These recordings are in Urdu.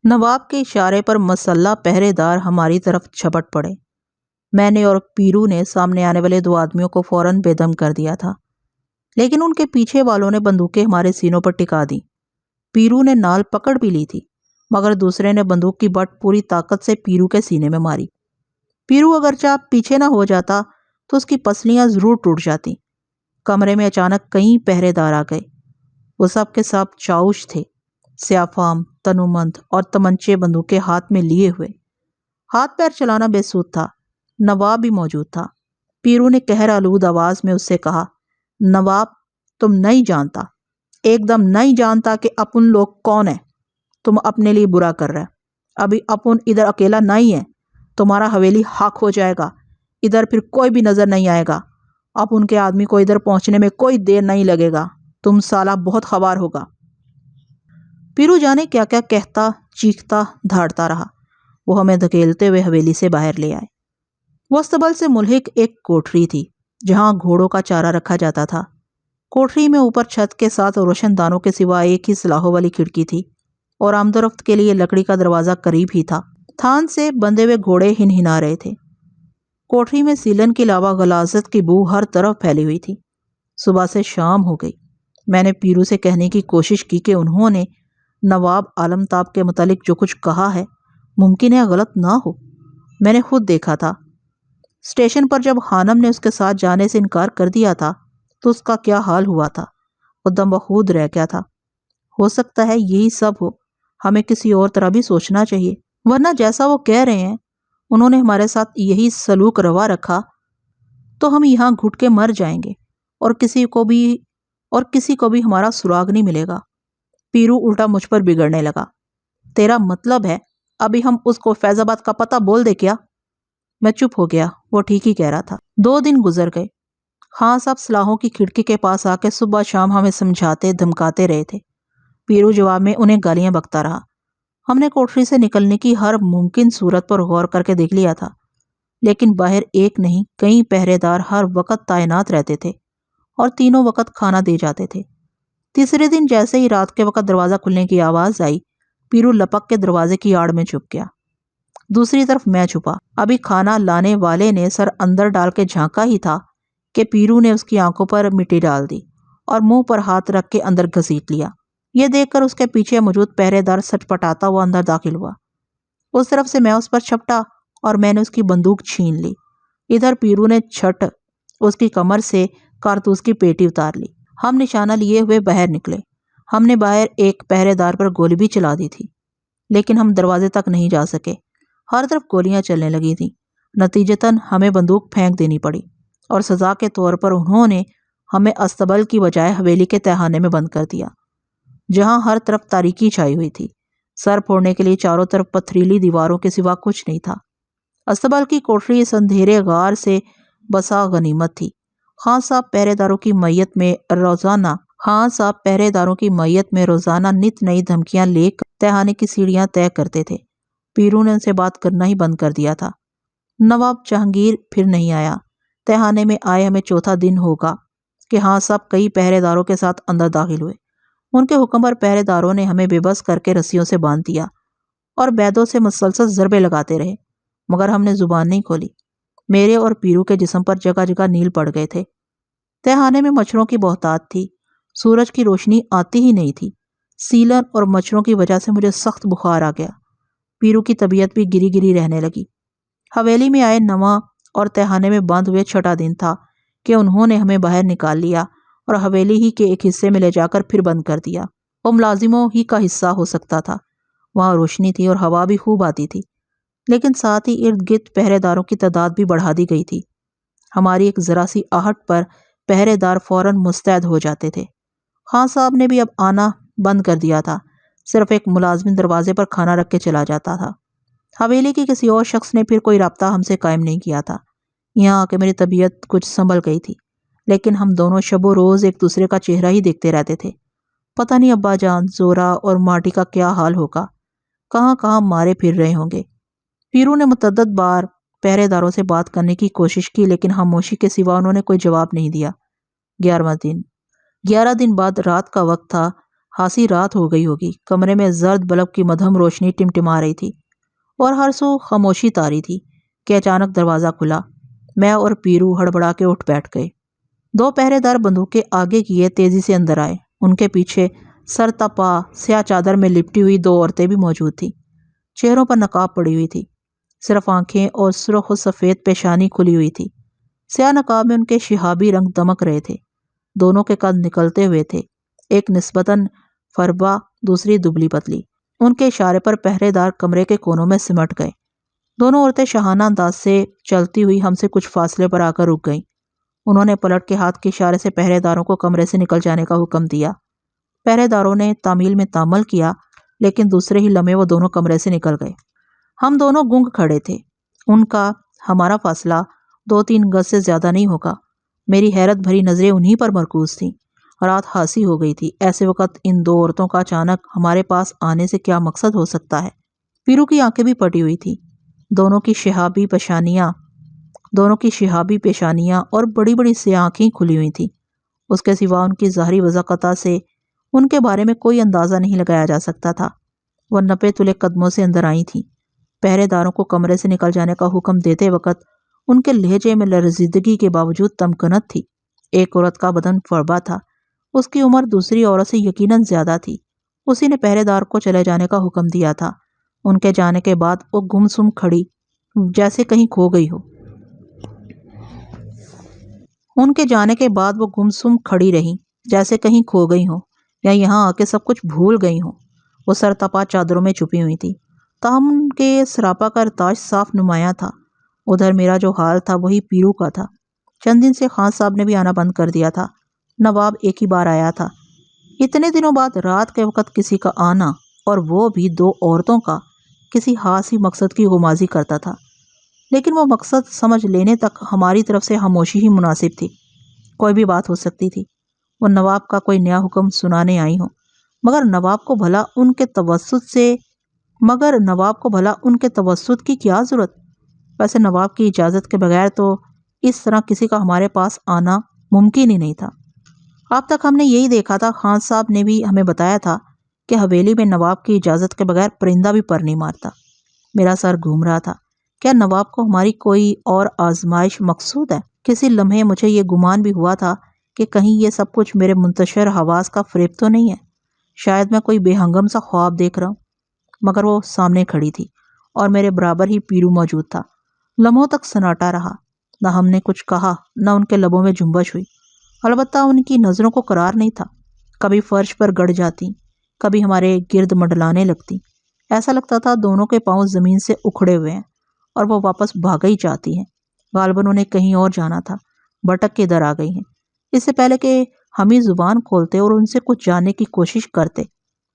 نواب کے اشارے پر مسلح پہرے دار ہماری طرف جھپٹ پڑے۔ میں نے اور پیرو نے سامنے آنے والے دو آدمیوں کو فوراً بے دم کر دیا تھا، لیکن ان کے پیچھے والوں نے بندوقیں ہمارے سینوں پر ٹکا دیں۔ پیرو نے نال پکڑ بھی لی تھی، مگر دوسرے نے بندوق کی بٹ پوری طاقت سے پیرو کے سینے میں ماری۔ پیرو اگرچہ پیچھے نہ ہو جاتا تو اس کی پسلیاں ضرور ٹوٹ جاتی۔ کمرے میں اچانک کئی پہرے دار آ گئے۔ وہ سب کے سب چاؤش تھے، سیاہ فام، تنومند اور تمنچے بندوقیں ہاتھ میں لیے ہوئے۔ ہاتھ پیر چلانا بے سود تھا۔ نواب بھی موجود تھا۔ پیرو نے قہر آلود آواز میں اس سے کہا، نواب تم نہیں جانتا، ایک دم نہیں جانتا کہ اپن لوگ کون ہیں۔ تم اپنے لیے برا کر رہے۔ ابھی اپن ادھر اکیلا نہیں ہے، تمہارا حویلی حق ہو جائے گا، ادھر پھر کوئی بھی نظر نہیں آئے گا۔ اب ان کے آدمی کو ادھر پہنچنے میں کوئی دیر نہیں لگے گا، تم سالہ بہت خبر ہوگا۔ پیرو جانے کیا کیا کہتا، چیختا، دھاڑتا رہا۔ وہ ہمیں دھکیلتے ہوئے حویلی سے باہر لے آئے۔ وہ استبل سے ملحق ایک کوٹری تھی جہاں گھوڑوں کا چارہ رکھا جاتا تھا۔ کوٹری میں اوپر چھت کے ساتھ روشن دانوں کے سوا ایک ہی سلاخوں والی کھڑکی تھی اور آمد و رفت کے لیے لکڑی کا دروازہ قریب ہی تھا۔ تھان سے بندھے ہوئے گھوڑے ہنہنا رہے تھے۔ کوٹری میں سیلن کے علاوہ غلاظت کی بو ہر طرف پھیلی ہوئی تھی۔ صبح سے شام ہو گئی۔ میں نے پیرو سے کہنے کی کوشش کی کہ انہوں نے نواب عالمتاب کے متعلق جو کچھ کہا ہے ممکن ہے غلط نہ ہو۔ میں نے خود دیکھا تھا اسٹیشن پر جب خانم نے اس کے ساتھ جانے سے انکار کر دیا تھا تو اس کا کیا حال ہوا تھا۔ وہ دم بخود رہ گیا تھا۔ ہو سکتا ہے یہی سب ہو، ہمیں کسی اور طرح بھی سوچنا چاہیے، ورنہ جیسا وہ کہہ رہے ہیں انہوں نے ہمارے ساتھ یہی سلوک روا رکھا تو ہم یہاں گھٹ کے مر جائیں گے اور کسی کو بھی ہمارا سراغ نہیں ملے گا۔ پیرو الٹا مجھ پر بگڑنے لگا۔ تیرا مطلب ہے ابھی ہم اس کو فیض آباد کا پتہ بول دے کیا؟ میں چپ ہو گیا۔ وہ ٹھیک ہی کہہ رہا تھا۔ 2 دن گزر گئے۔ خان صاحب سلاحوں کی کھڑکی کے پاس آ کے صبح شام ہمیں سمجھاتے دھمکاتے رہے تھے۔ پیرو جواب میں انہیں گالیاں بکتا رہا۔ ہم نے کوٹری سے نکلنے کی ہر ممکن صورت پر غور کر کے دیکھ لیا تھا، لیکن باہر ایک نہیں کئی پہرے دار ہر وقت تعینات رہتے تھے اور تینوں وقت کھانا دے جاتے تھے۔ تیسرے دن جیسے ہی رات کے وقت دروازہ کھلنے کی آواز آئی، پیرو لپک کے دروازے کی آڑ میں چھپ گیا۔ دوسری طرف میں چھپا۔ ابھی کھانا لانے والے نے سر اندر ڈال کے جھانکا ہی تھا کہ پیرو نے اس کی آنکھوں پر مٹی ڈال دی اور منہ پر ہاتھ رکھ کے اندر گھسیٹ لیا۔ یہ دیکھ کر اس کے پیچھے موجود پہرے دار سٹ پٹاتا ہوا اندر داخل ہوا۔ اس طرف سے میں اس پر چھپٹا اور میں نے اس کی بندوق چھین لی۔ ادھر پیرو نے چھٹ اس کی کمر سے کارتوس کی پیٹی اتار لی۔ ہم نشانہ لیے ہوئے باہر نکلے۔ ہم نے باہر ایک پہرے دار پر گولی بھی چلا دی تھی، لیکن ہم دروازے تک نہیں جا سکے۔ ہر طرف گولیاں چلنے لگی تھیں۔ نتیجتاً ہمیں بندوق پھینک دینی پڑی اور سزا کے طور پر انہوں نے ہمیں استبل کی بجائے حویلی کے تہھانے میں بند کر دیا، جہاں ہر طرف تاریکی چھائی ہوئی تھی۔ سر پھوڑنے کے لیے چاروں طرف پتھریلی دیواروں کے سوا کچھ نہیں تھا۔ استبل کی کوٹری اس اندھیرے غار سے بسا غنیمت تھی۔ خان صاحب پہرے داروں کی میت میں روزانہ نت نئی دھمکیاں لے کر تہھانے کی سیڑھیاں طے کرتے تھے۔ پیرو نے ان سے بات کرنا ہی بند کر دیا تھا۔ نواب جہانگیر پھر نہیں آیا۔ تہھانے میں آئے ہمیں چوتھا دن ہوگا کہ ہاں صاحب کئی پہرے داروں کے ساتھ اندر داخل ہوئے۔ ان کے حکم پر پہرے داروں نے ہمیں بے بس کر کے رسیوں سے باندھ دیا اور بیدوں سے مسلسل ضربے لگاتے رہے، مگر ہم نے زبان نہیں کھولی۔ میرے اور پیرو کے جسم پر جگہ جگہ نیل پڑ گئے تھے۔ تہھانے میں مچھروں کی بہتات تھی۔ سورج کی روشنی آتی ہی نہیں تھی۔ سیلن اور مچھروں کی وجہ سے مجھے سخت بخار آ گیا۔ پیرو کی طبیعت بھی گری گری رہنے لگی۔ حویلی میں آئے نواں اور تہھانے میں بند ہوئے چھٹا دن تھا کہ انہوں نے ہمیں باہر نکال لیا اور حویلی ہی کے ایک حصے میں لے جا کر پھر بند کر دیا۔ وہ ملازموں ہی کا حصہ ہو سکتا تھا۔ وہاں روشنی تھی اور ہوا بھی خوب آتی تھی، لیکن ساتھ ہی ارد گرد پہرے داروں کی تعداد بھی بڑھا دی گئی تھی۔ ہماری ایک ذرا سی آہٹ پر پہرے دار فوراً مستعد ہو جاتے تھے۔ خان صاحب نے بھی اب آنا بند کر دیا تھا۔ صرف ایک ملازم دروازے پر کھانا رکھ کے چلا جاتا تھا۔ حویلی کی کسی اور شخص نے پھر کوئی رابطہ ہم سے قائم نہیں کیا تھا۔ یہاں آ کے میری طبیعت کچھ سنبھل گئی تھی، لیکن ہم دونوں شب و روز ایک دوسرے کا چہرہ ہی دیکھتے رہتے تھے۔ پتہ نہیں ابا جان، زورا اور مارٹی کا کیا حال ہوگا، کہاں کہاں مارے پھر رہے ہوں گے۔ پیرو نے متعدد بار پہرے داروں سے بات کرنے کی کوشش کی، لیکن خاموشی کے سوا انہوں نے کوئی جواب نہیں دیا۔ 11واں دن 11 دن بعد رات کا وقت تھا۔ خاصی رات ہو گئی ہوگی۔ کمرے میں زرد بلب کی مدھم روشنی ٹمٹما رہی تھی اور ہر سو خاموشی طاری تھی کہ اچانک دروازہ کھلا۔ میں اور پیرو ہڑبڑا کے اٹھ بیٹھ گئے۔ 2 پہرے دار بندوقیں آگے کیے تیزی سے اندر آئے۔ ان کے پیچھے سر تپا سیاہ چادر میں لپٹی ہوئی 2 عورتیں بھی موجود تھیں۔ چہروں پر نقاب پڑی ہوئی تھی، صرف آنکھیں اور سرخ و سفید پیشانی کھلی ہوئی تھی۔ سیاہ نقاب میں ان کے شہابی رنگ دمک رہے تھے۔ دونوں کے قد نکلتے ہوئے تھے، ایک نسبتاً فربا، دوسری دبلی پتلی۔ ان کے اشارے پر پہرے دار کمرے کے کونوں میں سمٹ گئے۔ دونوں عورتیں شاہانہ انداز سے چلتی ہوئی ہم سے کچھ فاصلے پر آ کر رک گئیں۔ انہوں نے پلٹ کے ہاتھ کے اشارے سے پہرے داروں کو کمرے سے نکل جانے کا حکم دیا۔ پہرے داروں نے تعمیل میں تعمل کیا، لیکن دوسرے ہی لمحے وہ دونوں کمرے سے نکل گئے۔ ہم دونوں گنگ کھڑے تھے۔ ان کا ہمارا فاصلہ 2-3 گز سے زیادہ نہیں ہوگا۔ میری حیرت بھری نظریں انہی پر مرکوز تھیں۔ رات خاصی ہو گئی تھی۔ ایسے وقت ان 2 عورتوں کا اچانک ہمارے پاس آنے سے کیا مقصد ہو سکتا ہے؟ پیرو کی آنکھیں بھی پٹی ہوئی تھی۔ دونوں کی شہابی پیشانیاں اور بڑی بڑی سیاہ آنکھیں کھلی ہوئی تھیں۔ اس کے سوا ان کی ظاہری وضاقتہ سے ان کے بارے میں کوئی اندازہ نہیں لگایا جا سکتا تھا۔ وہ نپے تلے قدموں سے اندر آئی تھیں۔ پہرے داروں کو کمرے سے نکل جانے کا حکم دیتے وقت ان کے لہجے میں لرزیدگی کے باوجود تمکنت تھی۔ ایک عورت کا بدن فربا تھا، اس کی عمر دوسری عورت سے یقیناً زیادہ تھی۔ اسی نے پہرے دار کو چلے جانے کا حکم دیا تھا۔ ان کے جانے کے بعد وہ گمسم کھڑی جیسے کہیں کھو گئی ہو۔ رہی جیسے کہیں کھو گئی ہوں یا یہاں آ کے سب کچھ بھول گئی ہوں۔ وہ سر تپا چادروں میں چھپی ہوئی تھی، تاہم ان کے سراپا کا ارتاش صاف نمایاں تھا۔ ادھر میرا جو حال تھا وہی پیرو کا تھا۔ چند دن سے خان صاحب نے بھی آنا بند کر دیا تھا۔ نواب ایک ہی بار آیا تھا۔ اتنے دنوں بعد رات کے وقت کسی کا آنا، اور وہ بھی 2 عورتوں کا، کسی خاص ہی مقصد کی غمازی کرتا تھا۔ لیکن وہ مقصد سمجھ لینے تک ہماری طرف سے خاموشی ہی مناسب تھی۔ کوئی بھی بات ہو سکتی تھی۔ وہ نواب کا کوئی نیا حکم سنانے آئی ہوں، مگر نواب کو بھلا ان کے توسط کی کیا ضرورت؟ ویسے نواب کی اجازت کے بغیر تو اس طرح کسی کا ہمارے پاس آنا ممکن ہی نہیں تھا۔ اب تک ہم نے یہی دیکھا تھا، خان صاحب نے بھی ہمیں بتایا تھا کہ حویلی میں نواب کی اجازت کے بغیر پرندہ بھی پر نہیں مارتا۔ میرا سر گھوم رہا تھا۔ کیا نواب کو ہماری کوئی اور آزمائش مقصود ہے؟ کسی لمحے مجھے یہ گمان بھی ہوا تھا کہ کہیں یہ سب کچھ میرے منتشر حواس کا فریب تو نہیں ہے۔ شاید میں کوئی بے ہنگم سا خواب دیکھ رہا ہوں۔ مگر وہ سامنے کھڑی تھی اور میرے برابر ہی پیرو موجود تھا۔ لمحوں تک سناٹا رہا۔ نہ ہم نے کچھ کہا، نہ ان کے لبوں میں جنبش ہوئی۔ البتہ ان کی نظروں کو قرار نہیں تھا۔ کبھی فرش پر گڑ جاتی، کبھی ہمارے گرد منڈلانے لگتی۔ ایسا لگتا تھا دونوں کے پاؤں زمین سے اکھڑے ہوئے ہیں اور وہ واپس بھاگا ہی چاہتی ہیں۔ غالباً انہیں کہیں اور جانا تھا، بھٹک کے ادھر آ گئی ہیں۔ اس سے پہلے کہ ہم ہی زبان کھولتے اور ان سے کچھ جاننے کی کوشش کرتے،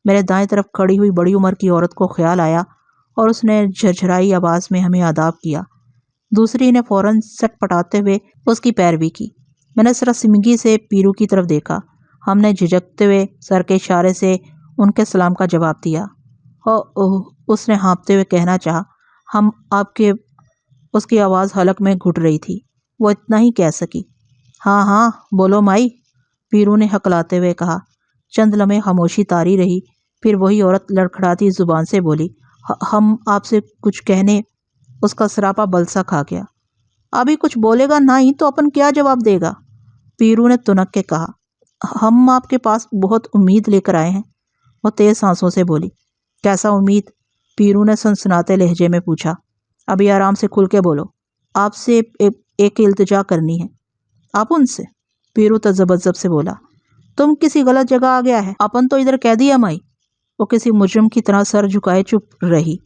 میرے دائیں طرف کھڑی ہوئی بڑی عمر کی عورت کو خیال آیا اور اس نے جھرجھرائی آواز میں ہمیں آداب کیا۔ دوسری نے فوراً سٹ پٹاتے ہوئے اس کی پیروی کی۔ میں نے سرسمگی سے پیرو کی طرف دیکھا۔ ہم نے جھجکتے ہوئے سر کے اشارے سے ان کے سلام کا جواب دیا۔ اس نے ہانپتے ہوئے کہنا چاہا، ہم آپ کے۔ اس کی آواز حلق میں گھٹ رہی تھی۔ وہ اتنا ہی کہہ سکی۔ ہاں ہاں بولو مائی، پیرو نے ہکلاتے ہوئے کہا۔ چند لمحے خاموشی طاری رہی، پھر وہی عورت لڑکھڑاتی زبان سے بولی، ہم آپ سے کچھ کہنے۔ اس کا سراپا بلسا کھا گیا۔ ابھی کچھ بولے گا نہیں تو اپن کیا جواب دے گا؟ پیرو نے تنک کے کہا۔ ہم آپ کے پاس بہت امید لے کر آئے ہیں۔ وہ تیز سانسوں سے بولی۔ کیسا امید؟ پیرو نے سنسناتے لہجے میں پوچھا۔ ابھی آرام سے کھل کے بولو، آپ سے ایک التجا کرنی ہے۔ آپ ان سے؟ پیرو تذبذب سے بولا۔ تم کسی غلط جگہ آ گیا ہے، اپن تو ادھر قیدی ہے مائی۔ وہ کسی مجرم کی طرح سر جھکائے چپ رہی۔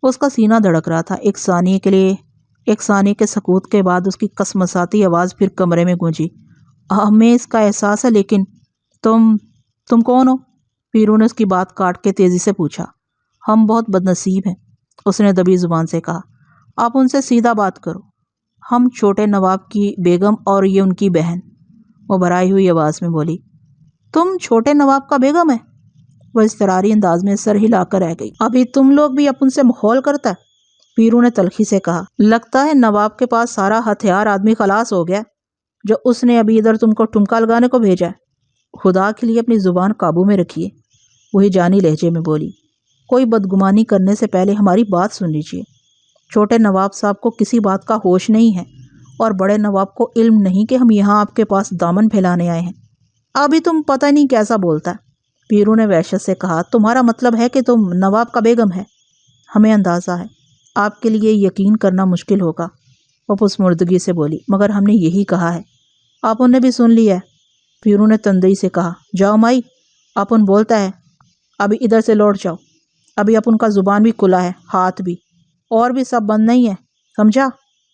اس کا سینہ دھڑک رہا تھا۔ ایک ثانیے کے سکوت کے بعد اس کی کسمساتی آواز پھر کمرے میں گونجی۔ ہمیں اس کا احساس ہے، لیکن تم کون ہو؟ پیرو نے اس کی بات کاٹ کے تیزی سے پوچھا۔ ہم بہت بد نصیب ہیں، اس نے دبی زبان سے کہا۔ آپ ان سے سیدھا بات کرو۔ ہم چھوٹے نواب کی بیگم اور یہ ان کی بہن۔ وہ بھرائی ہوئی آواز میں بولی۔ تم چھوٹے نواب کا بیگم ہے؟ وہ اضطراری انداز میں سر ہلا کر رہ گئی۔ ابھی تم لوگ بھی اپن سے مخول کرتا ہے؟ پیرو نے تلخی سے کہا۔ لگتا ہے نواب کے پاس سارا ہتھیار آدمی خلاص ہو گیا، جو اس نے ابھی ادھر تم کو ٹھمکا لگانے کو بھیجا ہے۔ خدا کے لیے اپنی زبان قابو میں رکھیے۔ وہی جانی لہجے میں بولی۔ کوئی بدگمانی کرنے سے پہلے ہماری بات سن لیجیے۔ چھوٹے نواب صاحب کو کسی بات کا ہوش نہیں ہے اور بڑے نواب کو علم نہیں کہ ہم یہاں آپ کے پاس دامن پھیلانے آئے ہیں۔ ابھی تم پتہ نہیں کیسا بولتا ہے، پیرو نے وحشت سے کہا۔ تمہارا مطلب ہے کہ تم نواب کا بیگم ہے؟ ہمیں اندازہ ہے، آپ کے لیے یقین کرنا مشکل ہوگا، وہ پسمردگی سے بولی، مگر ہم نے یہی کہا ہے۔ آپن نے بھی سن لیا ہے، پیرو نے تندئی سے کہا۔ جاؤ مائی، آپن بولتا ہے، ابھی ادھر سے لوٹ جاؤ۔ ابھی اپن کا زبان بھی کھلا ہے، ہاتھ بھی، اور بھی سب بند نہیں ہے، سمجھا؟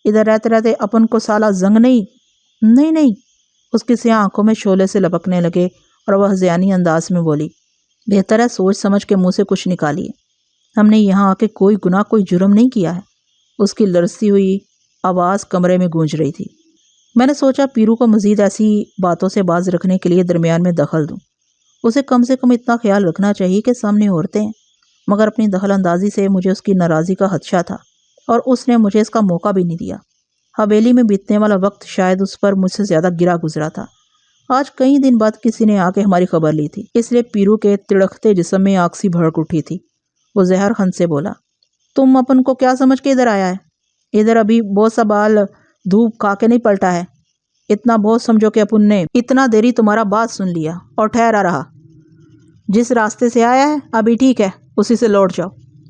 ادھر رہتے رہتے اپن کو سالہ زنگ نہیں نہیں۔ اس کی سیاہ آنکھوں میں شعلے سے لپکنے لگے اور وہ ہذیانی انداز میں بولی، بہتر ہے سوچ سمجھ کے منہ سے کچھ نکالیے، ہم نے یہاں آ کے کوئی گناہ کوئی جرم نہیں کیا ہے۔ اس کی لرزتی ہوئی آواز کمرے میں گونج رہی تھی۔ میں نے سوچا پیرو کو مزید ایسی باتوں سے باز رکھنے کے لیے درمیان میں دخل دوں۔ اسے کم سے کم اتنا خیال رکھنا چاہیے کہ سامنے عورتیں ہیں، مگر اپنی دخل اندازی سے مجھے اس کی ناراضی کا خدشہ تھا اور اس نے مجھے اس کا موقع بھی نہیں دیا۔ حویلی میں بیتنے والا وقت شاید اس پر مجھ سے زیادہ گرا گزرا تھا۔ آج کئی دن بعد کسی نے آ کے ہماری خبر لی تھی، اس لیے پیرو کے تڑکتے جسم میں آگ سی بھڑک اٹھی تھی۔ وہ زہر خند سے بولا، تم اپن کو کیا سمجھ کے ادھر آیا ہے؟ ادھر ابھی بہت سا بال دھوپ کھا کے نہیں پلٹا ہے، اتنا بہت سمجھو کہ اپن نے اتنا دیری تمہارا بات سن لیا اور ٹھہرا رہا۔ جس راستے سے آیا ہے ابھی ٹھیک ہے، اسی سے لوٹ جاؤ۔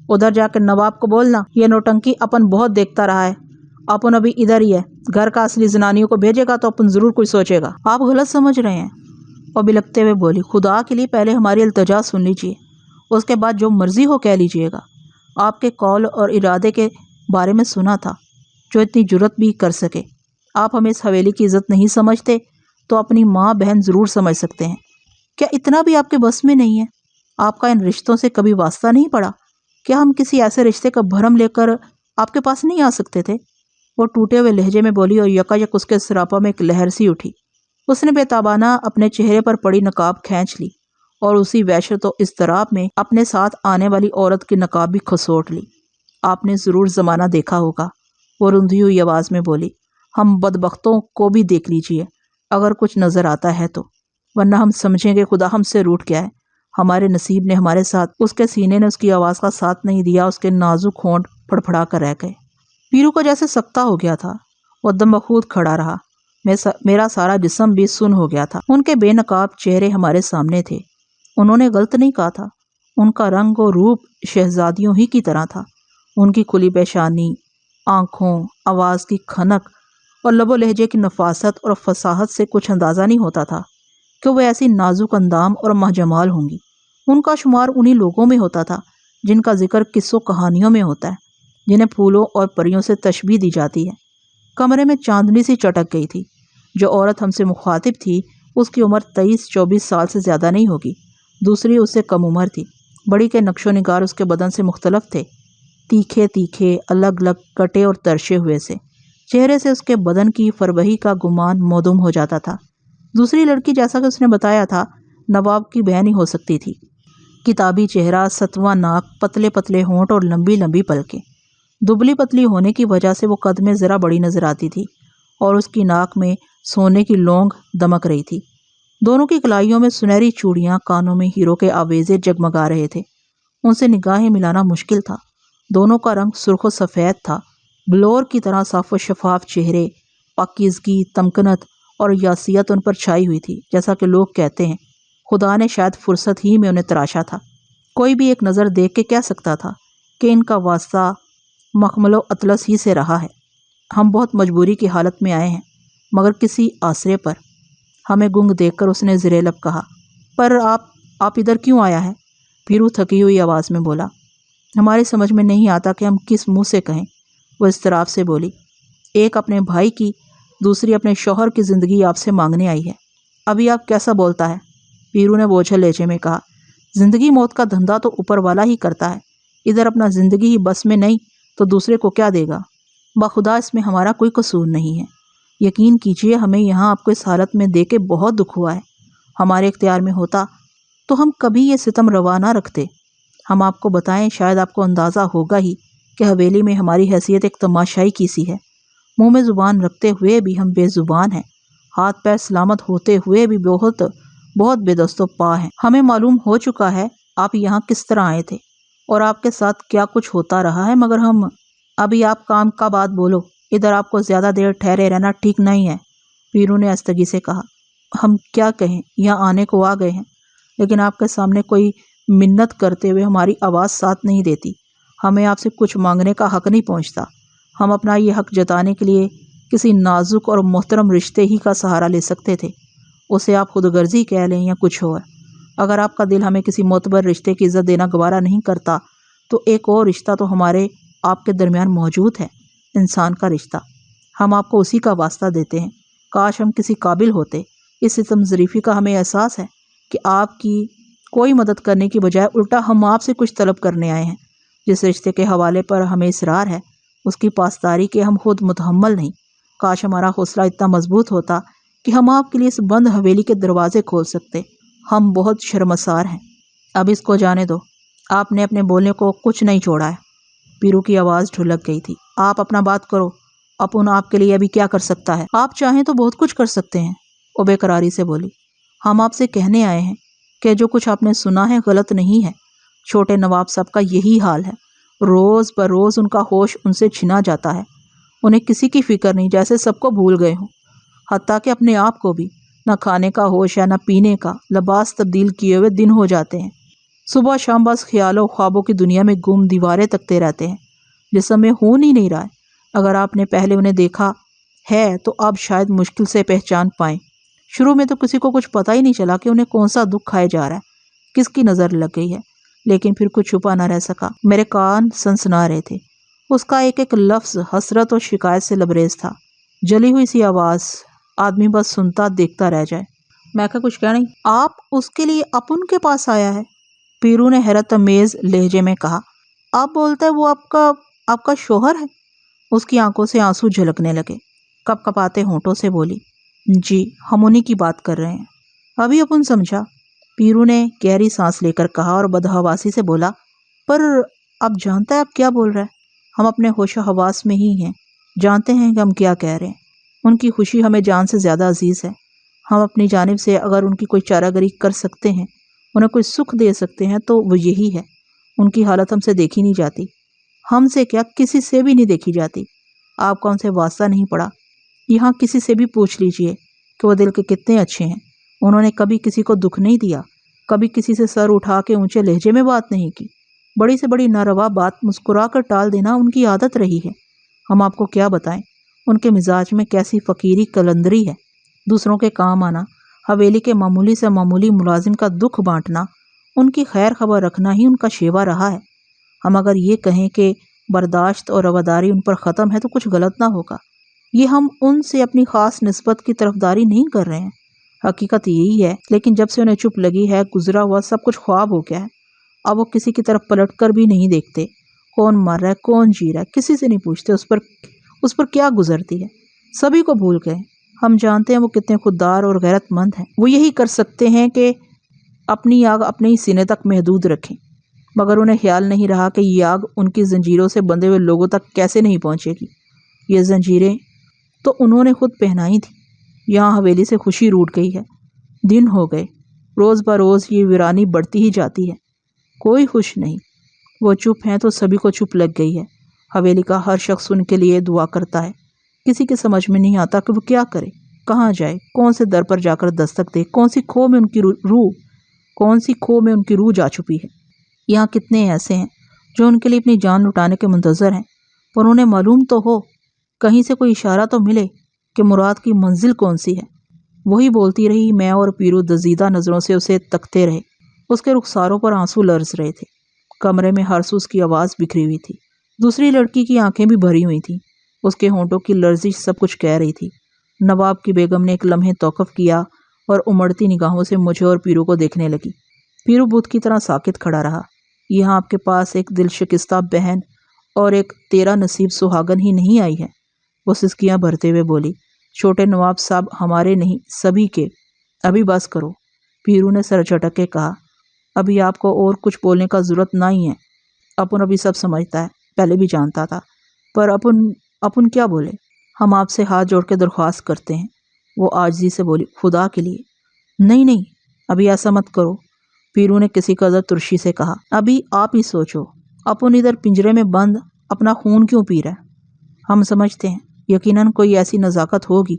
ادھر جا کے نواب کو بولنا یہ نوٹنکی اپن بہت دیکھتا رہا ہے، اپن ابھی ادھر ہی ہے، گھر کا اصلی زنانیوں کو بھیجے گا تو اپن ضرور کچھ سوچے گا۔ آپ غلط سمجھ رہے ہیں، اور بلکتے ہوئے بولی، خدا کے لیے پہلے ہماری التجا سن لیجیے، اس کے بعد جو مرضی ہو کہہ لیجیے گا۔ آپ کے قول اور ارادے کے بارے میں سنا تھا، جو اتنی جرت بھی کر سکے۔ آپ ہمیں اس حویلی کی عزت نہیں سمجھتے تو اپنی ماں بہن ضرور سمجھ سکتے ہیں۔ کیا اتنا بھی آپ کے بس میں نہیں ہے؟ آپ کا ان رشتوں سے کبھی واسطہ نہیں پڑا؟ کیا ہم کسی ایسے رشتے کا بھرم لے کر آپ کے پاس نہیں آ سکتے تھے؟ وہ ٹوٹے ہوئے لہجے میں بولی اور یکایک اس کے سراپا میں ایک لہر سی اٹھی۔ اس نے بے تابانہ اپنے چہرے پر پڑی نقاب کھینچ لی اور اسی وحشت و اضطراب میں اپنے ساتھ آنے والی عورت کی نقاب بھی کھسوٹ لی۔ آپ نے ضرور زمانہ دیکھا ہوگا، وہ رندھی ہوئی آواز میں بولی، ہم بدبختوں کو بھی دیکھ لیجئے اگر کچھ نظر آتا ہے تو، ورنہ ہم سمجھیں گے خدا ہم سے روٹھ گیا ہے، ہمارے نصیب نے ہمارے ساتھ۔ اس کے سینے نے اس کی آواز کا ساتھ نہیں دیا، اس کے نازک ہونٹ پھڑپھڑا کر رہ گئے۔ پیرو کو جیسے سکتہ ہو گیا تھا، وہ دم بخود کھڑا رہا، میرا سارا جسم بھی سن ہو گیا تھا۔ ان کے بے نقاب چہرے ہمارے سامنے تھے، انہوں نے غلط نہیں کہا تھا، ان کا رنگ و روپ شہزادیوں ہی کی طرح تھا۔ ان کی کھلی پیشانی، آنکھوں، آواز کی کھنک اور لب و لہجے کی نفاست اور فصاحت سے کچھ اندازہ نہیں ہوتا تھا کہ وہ ایسی نازک اندام اور ماجمال ہوں گی۔ ان کا شمار انہی لوگوں میں ہوتا تھا جن کا ذکر قصوں کہانیوں میں ہوتا ہے، جنہیں پھولوں اور پریوں سے تشبیہ دی جاتی ہے۔ کمرے میں چاندنی سی چٹک گئی تھی۔ جو عورت ہم سے مخاطب تھی اس کی عمر 23-24 سال سے زیادہ نہیں ہوگی، دوسری اس سے کم عمر تھی۔ بڑی کے نقش و نگار اس کے بدن سے مختلف تھے، تیکھے تیکھے، الگ الگ کٹے اور ترشے ہوئے سے۔ چہرے سے اس کے بدن کی فربہی کا گمان معدوم ہو جاتا تھا۔ دوسری لڑکی، جیسا کہ اس نے بتایا تھا، نواب کی بہن ہی ہو سکتی تھی۔ کتابی چہرہ، ستواں ناک، پتلے پتلے ہونٹ اور لمبی لمبی پلکیں۔ دبلی پتلی ہونے کی وجہ سے وہ قد میں ذرا بڑی نظر آتی تھی اور اس کی ناک میں سونے کی لونگ دمک رہی تھی۔ دونوں کی کلائیوں میں سنہری چوڑیاں، کانوں میں ہیروں کے آویزے جگمگا رہے تھے۔ ان سے نگاہیں ملانا مشکل تھا۔ دونوں کا رنگ سرخ و سفید تھا، بلور کی طرح صاف و شفاف چہرے، پاکیزگی، تمکنت اور یاسیت ان پر چھائی ہوئی تھی۔ جیسا کہ لوگ کہتے ہیں، خدا نے شاید فرصت ہی میں انہیں تراشا تھا۔ کوئی بھی ایک نظر دیکھ کے کہہ سکتا تھا کہ ان کا واسطہ مخمل و اطلس ہی سے رہا ہے۔ ہم بہت مجبوری کی حالت میں آئے ہیں، مگر کسی آسرے پر۔ ہمیں گنگ دیکھ کر اس نے زیر لب کہا، پر آپ ادھر کیوں آیا ہے؟ پیرو تھکی ہوئی آواز میں بولا، ہماری سمجھ میں نہیں آتا کہ ہم کس منہ سے کہیں، وہ اضطراب سے بولی۔ ایک اپنے بھائی کی، دوسری اپنے شوہر کی زندگی آپ سے مانگنے آئی ہے۔ ابھی آپ کیسا بولتا ہے؟ پیرو نے بوجھل لہجے میں کہا، زندگی موت کا دھندا تو اوپر والا ہی کرتا ہے، ادھر اپنا زندگی ہی بس میں نہیں تو دوسرے کو کیا دے گا؟ بخدا اس میں ہمارا کوئی قصور نہیں ہے۔ یقین کیجئے ہمیں یہاں آپ کو اس حالت میں دے کے بہت دکھ ہوا ہے۔ ہمارے اختیار میں ہوتا تو ہم کبھی یہ ستم روا نہ رکھتے۔ ہم آپ کو بتائیں، شاید آپ کو اندازہ ہوگا ہی کہ حویلی میں ہماری حیثیت ایک تماشائی کی سی ہے۔ منہ میں زبان رکھتے ہوئے بھی ہم بے زبان ہیں، ہاتھ پیر سلامت ہوتے ہوئے بھی بہت بے دست و پا ہیں۔ ہمیں معلوم ہو چکا ہے آپ یہاں کس طرح آئے تھے اور آپ کے ساتھ کیا کچھ ہوتا رہا ہے، مگر ہم ابھی آپ کام کا بات بولو، ادھر آپ کو زیادہ دیر ٹھہرے رہنا ٹھیک نہیں ہے، پیرو نے آہستگی سے کہا۔ ہم کیا کہیں، یہاں آنے کو آ گئے ہیں، لیکن آپ کے سامنے کوئی منت کرتے ہوئے ہماری آواز ساتھ نہیں دیتی، ہمیں آپ سے کچھ مانگنے کا حق نہیں پہنچتا، ہم اپنا یہ حق جتانے کے لیے کسی نازک اور محترم رشتے ہی کا سہارا لے سکتے تھے، اسے آپ خود غرضی کہہ لیں یا کچھ اور۔ اگر آپ کا دل ہمیں کسی معتبر رشتے کی عزت دینا گوارا نہیں کرتا تو ایک اور رشتہ تو ہمارے آپ کے درمیان موجود ہے، انسان کا رشتہ، ہم آپ کو اسی کا واسطہ دیتے ہیں۔ کاش ہم کسی قابل ہوتے، اس ستم ظریفی کا ہمیں احساس ہے کہ آپ کی کوئی مدد کرنے کی بجائے الٹا ہم آپ سے کچھ طلب کرنے آئے ہیں۔ جس رشتے کے حوالے پر ہمیں اصرار ہے اس کی پاسداری کے ہم خود متحمل نہیں۔ کاش ہمارا حوصلہ اتنا مضبوط ہوتا کہ ہم آپ کے لیے اس بند حویلی کے دروازے کھول سکتے، ہم بہت شرمسار ہیں۔ اب اس کو جانے دو، آپ نے اپنے بولنے کو کچھ نہیں چھوڑا ہے۔ پیرو کی آواز ڈھلک گئی تھی۔ آپ اپنا بات کرو، اپن آپ کے لیے ابھی کیا کر سکتا ہے؟ آپ چاہیں تو بہت کچھ کر سکتے ہیں، وہ بے قراری سے بولی۔ ہم آپ سے کہنے آئے ہیں کہ جو کچھ آپ نے سنا ہے غلط نہیں ہے، چھوٹے نواب صاحب کا یہی حال ہے، روز بروز ان کا ہوش ان سے چھنا جاتا ہے، انہیں کسی کی فکر نہیں، جیسے سب کو بھول گئے ہوں، حتیٰ کہ اپنے آپ کو بھی، نہ کھانے کا ہوش ہے نہ پینے کا، لباس تبدیل کیے ہوئے دن ہو جاتے ہیں، صبح شام بس خیالوں خوابوں کی دنیا میں گم دیواریں تکتے رہتے ہیں، جسم میں خون ہی نہیں رہا ہے۔ اگر آپ نے پہلے انہیں دیکھا ہے تو آپ شاید مشکل سے پہچان پائیں، شروع میں تو کسی کو کچھ پتہ ہی نہیں چلا کہ انہیں کون سا دکھ کھائے جا رہا ہے، کس کی نظر لگ گئی ہے، لیکن پھر کچھ چھپا نہ رہ سکا، میرے کان سنسنا رہے تھے، اس کا ایک ایک لفظ حسرت اور شکایت سے لبریز تھا، جلی ہوئی سی آواز، آدمی بس سنتا دیکھتا رہ جائے۔ میں کہا کچھ کہہ نہیں، آپ اس کے لیے اپن کے پاس آیا ہے، پیرو نے حیرت امیز لہجے میں کہا۔ آپ بولتا ہے وہ آپ کا شوہر ہے؟ اس کی آنکھوں سے آنسو جھلکنے لگے، کپ کپاتے ہونٹوں سے بولی، جی ہم انہی کی بات کر رہے ہیں۔ ابھی اپن سمجھا، پیرو نے گہری سانس لے کر کہا اور بدحواسی سے بولا، پر اب جانتا ہے آپ کیا بول رہا ہے؟ ہم اپنے ہوش و حواس میں ہی ہیں، جانتے ہیں کہ ہم کیا کہہ رہے ہیں، ان کی خوشی ہمیں جان سے زیادہ عزیز ہے، ہم اپنی جانب سے اگر ان کی کوئی چارہ گری کر سکتے ہیں، انہیں کوئی سکھ دے سکتے ہیں تو وہ یہی ہے، ان کی حالت ہم سے دیکھی نہیں جاتی، ہم سے کیا کسی سے بھی نہیں دیکھی جاتی، آپ کا ان سے واسطہ نہیں پڑا، یہاں کسی سے بھی پوچھ لیجئے کہ وہ دل کے کتنے اچھے ہیں، انہوں نے کبھی کسی کو دکھ نہیں دیا، کبھی کسی سے سر اٹھا کے اونچے لہجے میں بات نہیں کی، بڑی سے بڑی ناروا بات مسکرا کر ٹال دینا ان کی عادت رہی ہے، ہم آپ کو کیا بتائیں ان کے مزاج میں کیسی فقیری کلندری ہے، دوسروں کے کام آنا، حویلی کے معمولی سے معمولی ملازم کا دکھ بانٹنا، ان کی خیر خبر رکھنا ہی ان کا شیوا رہا ہے، ہم اگر یہ کہیں کہ برداشت اور رواداری ان پر ختم ہے تو کچھ غلط نہ ہوگا، یہ ہم ان سے اپنی خاص نسبت کی طرفداری نہیں کر رہے ہیں، حقیقت یہی ہے، لیکن جب سے انہیں چپ لگی ہے گزرا ہوا سب کچھ خواب ہو گیا ہے، اب وہ کسی کی طرف پلٹ کر بھی نہیں دیکھتے، کون مر رہا ہے کون جی رہا ہے کسی سے نہیں پوچھتے، اس پر کیا گزرتی ہے، سبھی کو بھول گئے، ہم جانتے ہیں وہ کتنے خوددار اور غیرت مند ہیں، وہ یہی کر سکتے ہیں کہ اپنی آگ اپنے ہی سینے تک محدود رکھیں، مگر انہیں خیال نہیں رہا کہ یہ آگ ان کی زنجیروں سے بندھے ہوئے لوگوں تک کیسے نہیں پہنچے گی، یہ زنجیریں تو انہوں نے خود پہنائی تھی، یہاں حویلی سے خوشی روٹ گئی ہے، دن ہو گئے، روز بروز یہ ویرانی بڑھتی ہی جاتی ہے، کوئی خوش نہیں، وہ چپ ہیں تو سبھی کو چپ لگ گئی ہے، حویلی کا ہر شخص ان کے لیے دعا کرتا ہے، کسی کے سمجھ میں نہیں آتا کہ وہ کیا کرے، کہاں جائے، کون سے در پر جا کر دستک دے، کون سی کھو میں ان کی روح جا چھپی ہے، یہاں کتنے ایسے ہیں جو ان کے لیے اپنی جان لٹانے کے منتظر ہیں، پر انہیں معلوم تو ہو، کہیں سے کوئی اشارہ تو ملے کہ مراد کی منزل کون سی ہے، وہی بولتی رہی، میں اور پیرو دزیدہ نظروں سے اسے تکتے رہے، اس کے رخساروں پر آنسو لرز رہے تھے، کمرے میں ہر سو اس کی آواز بکھری ہوئی تھی، دوسری لڑکی کی آنکھیں بھی بھری ہوئی تھیں، اس کے ہونٹوں کی لرزش سب کچھ کہہ رہی تھی، نواب کی بیگم نے ایک لمحے توقف کیا اور امڑتی نگاہوں سے مجھے اور پیرو کو دیکھنے لگی، پیرو بت کی طرح ساکت کھڑا رہا، یہاں آپ کے پاس ایک دل شکستہ بہن اور ایک تیرا نصیب سہاگن ہی نہیں آئی ہے، وہ سسکیاں بھرتے ہوئے بولی، چھوٹے نواب صاحب ہمارے نہیں سبھی کے، ابھی بس کرو، پیرو نے سر جھٹک کے کہا، ابھی آپ کو اور کچھ بولنے کا ضرورت نہیں ہے، اپن ابھی سب سمجھتا ہے، پہلے بھی جانتا تھا، پر اپن کیا بولے، ہم آپ سے ہاتھ جوڑ کے درخواست کرتے ہیں، وہ عاجزی سے بولی، خدا کے لیے، نہیں ابھی ایسا مت کرو، پیرو نے کسی قدر ترشی سے کہا۔ ابھی آپ ہی سوچو، اپن ادھر پنجرے میں بند اپنا خون کیوں پی رہا ہے؟ ہم سمجھتے ہیں یقیناً کوئی ایسی نزاکت ہوگی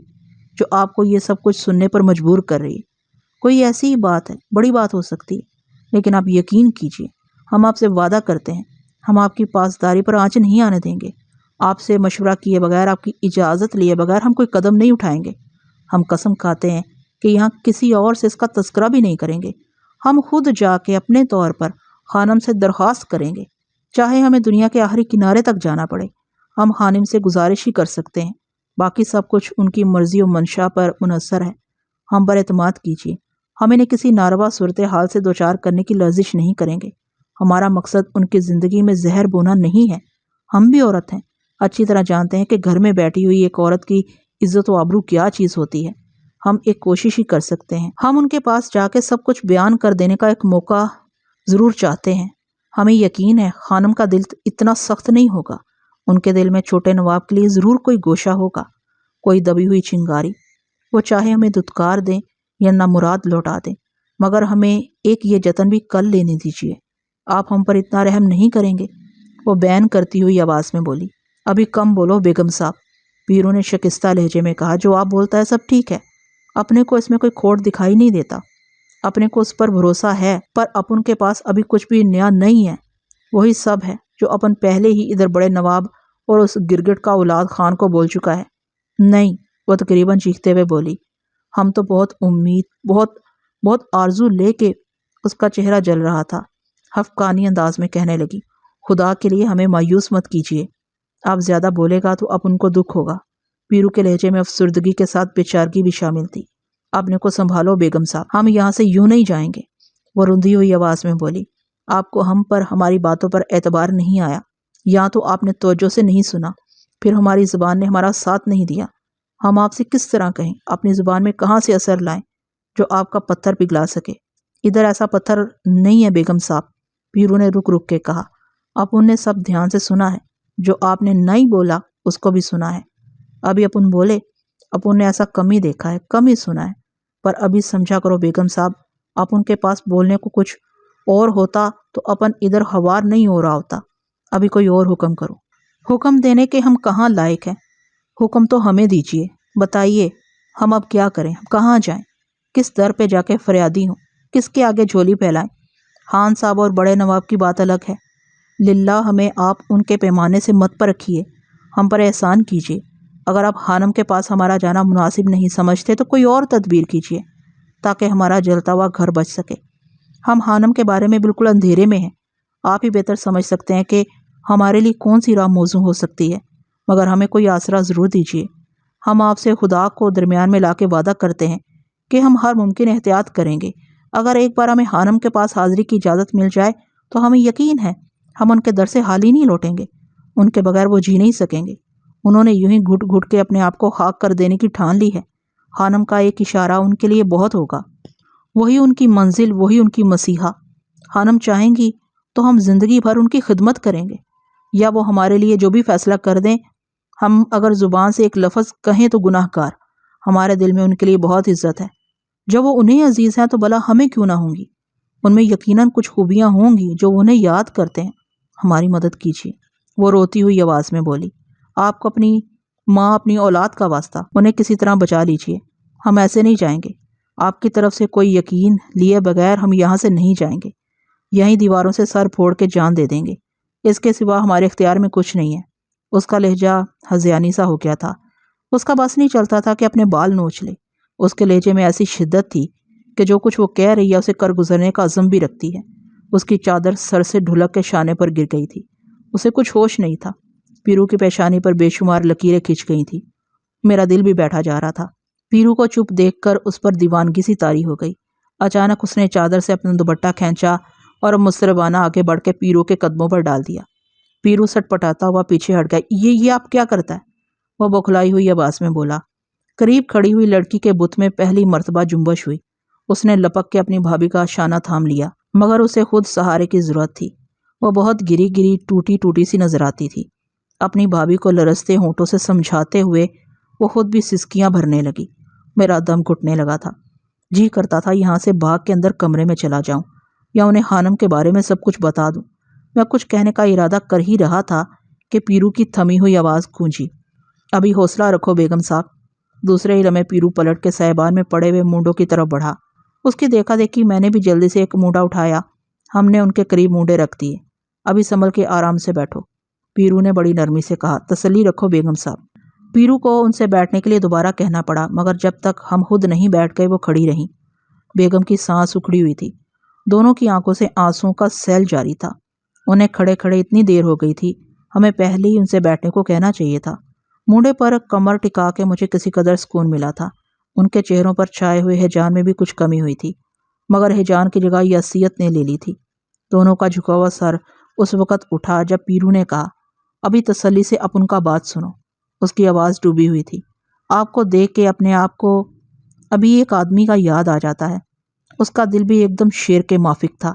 جو آپ کو یہ سب کچھ سننے پر مجبور کر رہی ہے۔ کوئی ایسی ہی بات ہے، بڑی بات ہو سکتی ہے، لیکن آپ یقین کیجئے، ہم آپ سے وعدہ کرتے ہیں، ہم آپ کی پاسداری پر آنچ نہیں آنے دیں گے۔ آپ سے مشورہ کیے بغیر، آپ کی اجازت لیے بغیر ہم کوئی قدم نہیں اٹھائیں گے۔ ہم قسم کھاتے ہیں کہ یہاں کسی اور سے اس کا تذکرہ بھی نہیں کریں گے۔ ہم خود جا کے اپنے طور پر خانم سے درخواست کریں گے، چاہے ہمیں دنیا کے آخری کنارے تک جانا پڑے۔ ہم خانم سے گزارش ہی کر سکتے ہیں، باقی سب کچھ ان کی مرضی و منشا پر منحصر ہے۔ ہم پر اعتماد کیجیے، ہم انہیں کسی ناروا صورتحال سے دوچار کرنے کی لرزش نہیں کریں گے۔ ہمارا مقصد ان کی زندگی میں زہر بونا نہیں ہے۔ ہم بھی عورت ہیں، اچھی طرح جانتے ہیں کہ گھر میں بیٹھی ہوئی ایک عورت کی عزت و آبرو کیا چیز ہوتی ہے۔ ہم ایک کوشش ہی کر سکتے ہیں، ہم ان کے پاس جا کے سب کچھ بیان کر دینے کا ایک موقع ضرور چاہتے ہیں۔ ہمیں یقین ہے خانم کا دل اتنا سخت نہیں ہوگا، ان کے دل میں چھوٹے نواب کے لیے ضرور کوئی گوشہ ہوگا، کوئی دبی ہوئی چنگاری۔ وہ چاہے ہمیں دھتکار دیں یا نامراد لوٹا دیں، مگر ہمیں ایک یہ جتن بھی کر لینے دیجیے۔ آپ ہم پر اتنا رحم نہیں کریں گے؟ وہ بین کرتی ہوئی آواز میں بولی۔ ابھی کم بولو بیگم صاحب، پیرو نے شکستہ لہجے میں کہا۔ جو آپ بولتا ہے سب ٹھیک ہے، اپنے کو اس میں کوئی کھوٹ دکھائی نہیں دیتا، اپنے کو اس پر بھروسہ ہے، پر اپن کے پاس ابھی کچھ بھی نیا نہیں ہے۔ وہی سب ہے جو اپن پہلے ہی ادھر بڑے نواب اور اس گرگٹ کا اولاد خان کو بول چکا ہے۔ نہیں، وہ تقریباً چیختے ہوئے بولی۔ ہم تو بہت امید، بہت آرزو لے کے، اس کا چہرہ جل رہا تھا، خفقانی انداز میں کہنے لگی۔ خدا کے لیے ہمیں مایوس مت کیجیے، آپ زیادہ بولے گا تو اب ان کو دکھ ہوگا۔ پیرو کے لہجے میں افسردگی کے ساتھ بےچارگی بھی شامل تھی۔ اپنے کو سنبھالو بیگم صاحب، ہم یہاں سے یوں نہیں جائیں گے، وہ رندی ہوئی آواز میں بولی۔ آپ کو ہم پر، ہماری باتوں پر اعتبار نہیں آیا، یا تو آپ نے توجہ سے نہیں سنا، پھر ہماری زبان نے ہمارا ساتھ نہیں دیا۔ ہم آپ سے کس طرح کہیں، اپنی زبان میں کہاں سے اثر لائیں جو آپ کا پتھر پگھلا سکے؟ ادھر ایسا پتھر نہیں ہے بیگم صاحب، پیرو نے رک رک کے کہا۔ اپن نے سب دھیان سے سنا ہے، جو آپ نے نہیں بولا اس کو بھی سنا ہے۔ ابھی اپن بولے، اپن نے ایسا کم ہی دیکھا ہے، کم ہی سنا ہے، پر ابھی سمجھا کرو بیگم صاحب، اپن کے پاس بولنے کو کچھ اور ہوتا تو اپن ادھر ہوار نہیں ہو رہا ہوتا۔ ابھی کوئی اور حکم کرو۔ حکم دینے کے ہم کہاں لائق ہیں؟ حکم تو ہمیں دیجیے، بتائیے ہم اب کیا کریں، ہم کہاں جائیں، کس در پہ جا کے فریادی ہوں، کس کے آگے جھولی پھیلائیں؟ خان صاحب اور بڑے نواب کی بات الگ ہے، للہ ہمیں آپ ان کے پیمانے سے مت پر رکھیے، ہم پر احسان کیجیے۔ اگر آپ خانم کے پاس ہمارا جانا مناسب نہیں سمجھتے تو کوئی اور تدبیر کیجیے تاکہ ہمارا جلتا ہوا گھر بچ سکے۔ ہم خانم کے بارے میں بالکل اندھیرے میں ہیں، آپ ہی بہتر سمجھ سکتے ہیں کہ ہمارے لیے کون سی راہ موزوں ہو سکتی ہے، مگر ہمیں کوئی آسرا ضرور دیجیے۔ ہم آپ سے خدا کو درمیان میں لا کے وعدہ کرتے ہیں کہ ہم ہر ممکن احتیاط کریں گے۔ اگر ایک بار ہمیں خانم کے پاس حاضری کی اجازت مل جائے تو ہمیں یقین ہے ہم ان کے در سے حال ہی نہیں لوٹیں گے، ان کے بغیر وہ جی نہیں سکیں گے۔ انہوں نے یوں ہی گھٹ گھٹ کے اپنے آپ کو خاک کر دینے کی ٹھان لی ہے۔ خانم کا ایک اشارہ ان کے لیے بہت ہوگا، وہی ان کی منزل، وہی ان کی مسیحا۔ خانم چاہیں گی تو ہم زندگی بھر ان کی خدمت کریں گے، یا وہ ہمارے لیے جو بھی فیصلہ کر دیں۔ ہم اگر زبان سے ایک لفظ کہیں تو گناہ گار، ہمارے دل میں ان کے لیے بہت عزت ہے۔ جب وہ انہیں عزیز ہیں تو بھلا ہمیں کیوں نہ ہوں گی؟ ان میں یقیناً کچھ خوبیاں ہوں گی جو انہیں یاد کرتے ہیں۔ ہماری مدد کیجیے، وہ روتی ہوئی آواز میں بولی۔ آپ کو اپنی ماں، اپنی اولاد کا واسطہ، انہیں کسی طرح بچا لیجیے، ہم ایسے نہیں جائیں گے۔ آپ کی طرف سے کوئی یقین لیے بغیر ہم یہاں سے نہیں جائیں گے، یہیں دیواروں سے سر پھوڑ کے جان دے دیں گے، اس کے سوا ہمارے اختیار میں کچھ نہیں ہے۔ اس کا لہجہ ہذیانی سا ہو گیا تھا، اس کا بس نہیں چلتا تھا کہ اپنے بال نوچ لے۔ اس کے لہجے میں ایسی شدت تھی کہ جو کچھ وہ کہہ رہی ہے اسے کر گزرنے کا عزم بھی رکھتی ہے۔ اس کی چادر سر سے ڈھلک کے شانے پر گر گئی تھی، اسے کچھ ہوش نہیں تھا۔ پیرو کی پیشانی پر بے شمار لکیریں کھنچ گئی تھیں۔ میرا دل بھی بیٹھا جا رہا تھا۔ پیرو کو چپ دیکھ کر اس پر دیوانگی سی طاری ہو گئی۔ اچانک اس نے چادر سے اپنا دوپٹہ کھینچا اور مصربانہ آگے بڑھ کے پیرو کے قدموں پر ڈال دیا۔ پیرو سٹ پٹاتا ہوا پیچھے ہٹ گیا۔ یہ آپ کیا کرتا ہے؟ وہ بوکھلائی ہوئی آواز میں بولا۔ قریب کھڑی ہوئی لڑکی کے بت میں پہلی مرتبہ جنبش ہوئی۔ اس نے لپک کے اپنی بھابھی کا شانہ تھام لیا، مگر اسے خود سہارے کی ضرورت تھی۔ وہ بہت گری گری، ٹوٹی ٹوٹی سی نظر آتی تھی۔ اپنی بھابھی کو لرزتے ہونٹوں سے سمجھاتے ہوئے وہ خود بھی سسکیاں بھرنے لگی۔ میرا دم گھٹنے لگا تھا، جی کرتا تھا یہاں سے بھاگ کے اندر کمرے میں چلا جاؤں، یا انہیں خانم کے بارے میں سب کچھ بتا دوں؟ میں کچھ کہنے کا ارادہ کر ہی رہا تھا کہ پیرو کی تھمی ہوئی آواز گونجی، ابھی حوصلہ رکھو بیگم صاحب۔ دوسرے ہی لمحے پیرو پلٹ کے صاحبان میں پڑے ہوئے مونڈوں کی طرف بڑھا۔ اس کی دیکھا دیکھی میں نے بھی جلدی سے ایک مونڈا اٹھایا۔ ہم نے ان کے قریب مونڈے رکھ دیے۔ ابھی سنبھل کے آرام سے بیٹھو، پیرو نے بڑی نرمی سے کہا۔ تسلی رکھو بیگم صاحب۔ پیرو کو ان سے بیٹھنے کے لیے دوبارہ کہنا پڑا، مگر جب تک ہم خود نہیں بیٹھ گئے وہ کھڑی رہیں۔ بیگم کی سانس اکھڑی ہوئی تھی، دونوں کی آنکھوں سے آنسوؤں کا سیل جاری تھا۔ انہیں کھڑے کھڑے اتنی دیر ہو گئی تھی، ہمیں پہلے ہی ان سے بیٹھنے کو کہنا چاہیے تھا۔ مونڈے پر کمر ٹکا کے مجھے کسی قدر سکون ملا تھا۔ ان کے چہروں پر چھائے ہوئے ہیجان میں بھی کچھ کمی ہوئی تھی، مگر ہیجان کی جگہ یسیت نے لے لی تھی۔ دونوں کا جھکا ہوا سر اس وقت اٹھا جب پیرو نے کہا، ابھی تسلی سے اپن کا بات سنو۔ اس کی آواز ڈوبی ہوئی تھی۔ آپ کو دیکھ کے اپنے آپ کو ابھی ایک آدمی کا یاد آ جاتا ہے۔ اس کا دل بھی ایک دم شیر کے مافک تھا،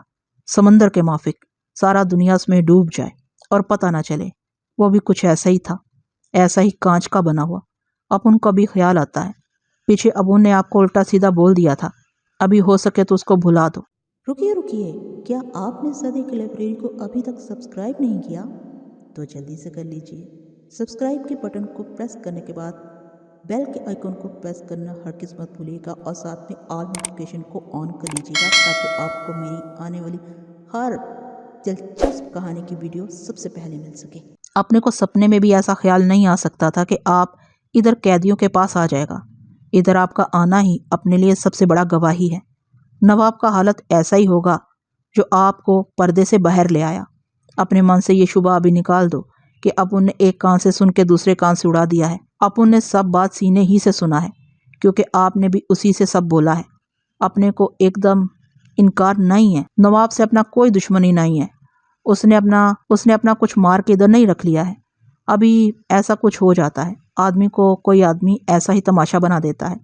سمندر کے مافک، سارا دنیا اس میں ڈوب جائے اور پتہ نہ چلے۔ وہ بھی کچھ ایسا ہی تھا، ایسا ہی کانچ کا بنا ہوا۔ اپن کو بھی خیال آتا ہے، پیچھے ابو نے آپ کو الٹا سیدھا بول دیا تھا، ابھی ہو سکے تو اس کو بھلا دو۔ رکیے، کیا آپ نے صدیق لائبریری کو ابھی تک سبسکرائب نہیں کیا؟ تو جلدی سے کر لیجئے۔ سبسکرائب کے بٹن کو پریس کرنے کے بعد بیل کے آئیکن کو پریس کرنا ہرگز مت بھولیے گا اور ساتھ میں آل نوٹیفیکیشن کو آن کر لیجیے گا تاکہ آپ کو میری آنے والی ہر دلچسپ کہانی کی ویڈیو سب سے پہلے مل سکے۔ اپنے کو سپنے میں بھی ایسا خیال نہیں آ سکتا تھا کہ آپ ادھر قیدیوں کے پاس آ جائے گا۔ ادھر آپ کا آنا ہی اپنے لیے سب سے بڑا گواہی ہے۔ نواب کا حالت ایسا ہی ہوگا جو آپ کو پردے سے باہر لے آیا۔ اپنے من سے یہ شبہ ابھی نکال دو کہ اپن نے ایک کان سے سن کے دوسرے کان سے اڑا دیا ہے۔ اپن نے سب بات سینے ہی سے سنا ہے، کیونکہ آپ نے بھی اسی سے سب بولا ہے۔ اپنے کو ایک دم انکار نہیں ہے، نواب سے اپنا کوئی دشمنی نہیں ہے۔ اس نے اپنا کچھ مار کے ادھر نہیں رکھ لیا ہے۔ ابھی ایسا کچھ ہو جاتا ہے، آدمی کو کوئی آدمی ایسا ہی تماشا بنا دیتا ہے۔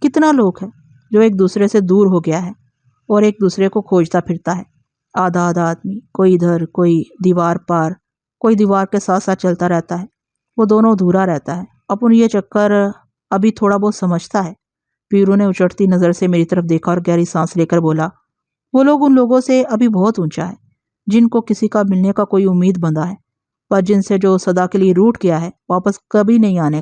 کتنا لوگ ہے جو ایک دوسرے سے دور ہو گیا ہے اور ایک دوسرے کو کھوجتا پھرتا ہے۔ آدھا آدمی، کوئی ادھر کوئی دیوار پار، کوئی دیوار کے ساتھ ساتھ چلتا رہتا ہے، وہ دونوں ادھورا رہتا ہے۔ اپن یہ چکر ابھی تھوڑا بہت سمجھتا ہے۔ پیرو نے اچڑتی نظر سے میری طرف دیکھا اور گہری سانس لے کر بولا، وہ لوگ ان لوگوں سے ابھی بہت اونچا ہے جن کو کسی کا ملنے کا کوئی امید بندھا ہے، پر جن سے جو صدا کے لیے روٹ گیا ہے واپس کبھی نہیں آنے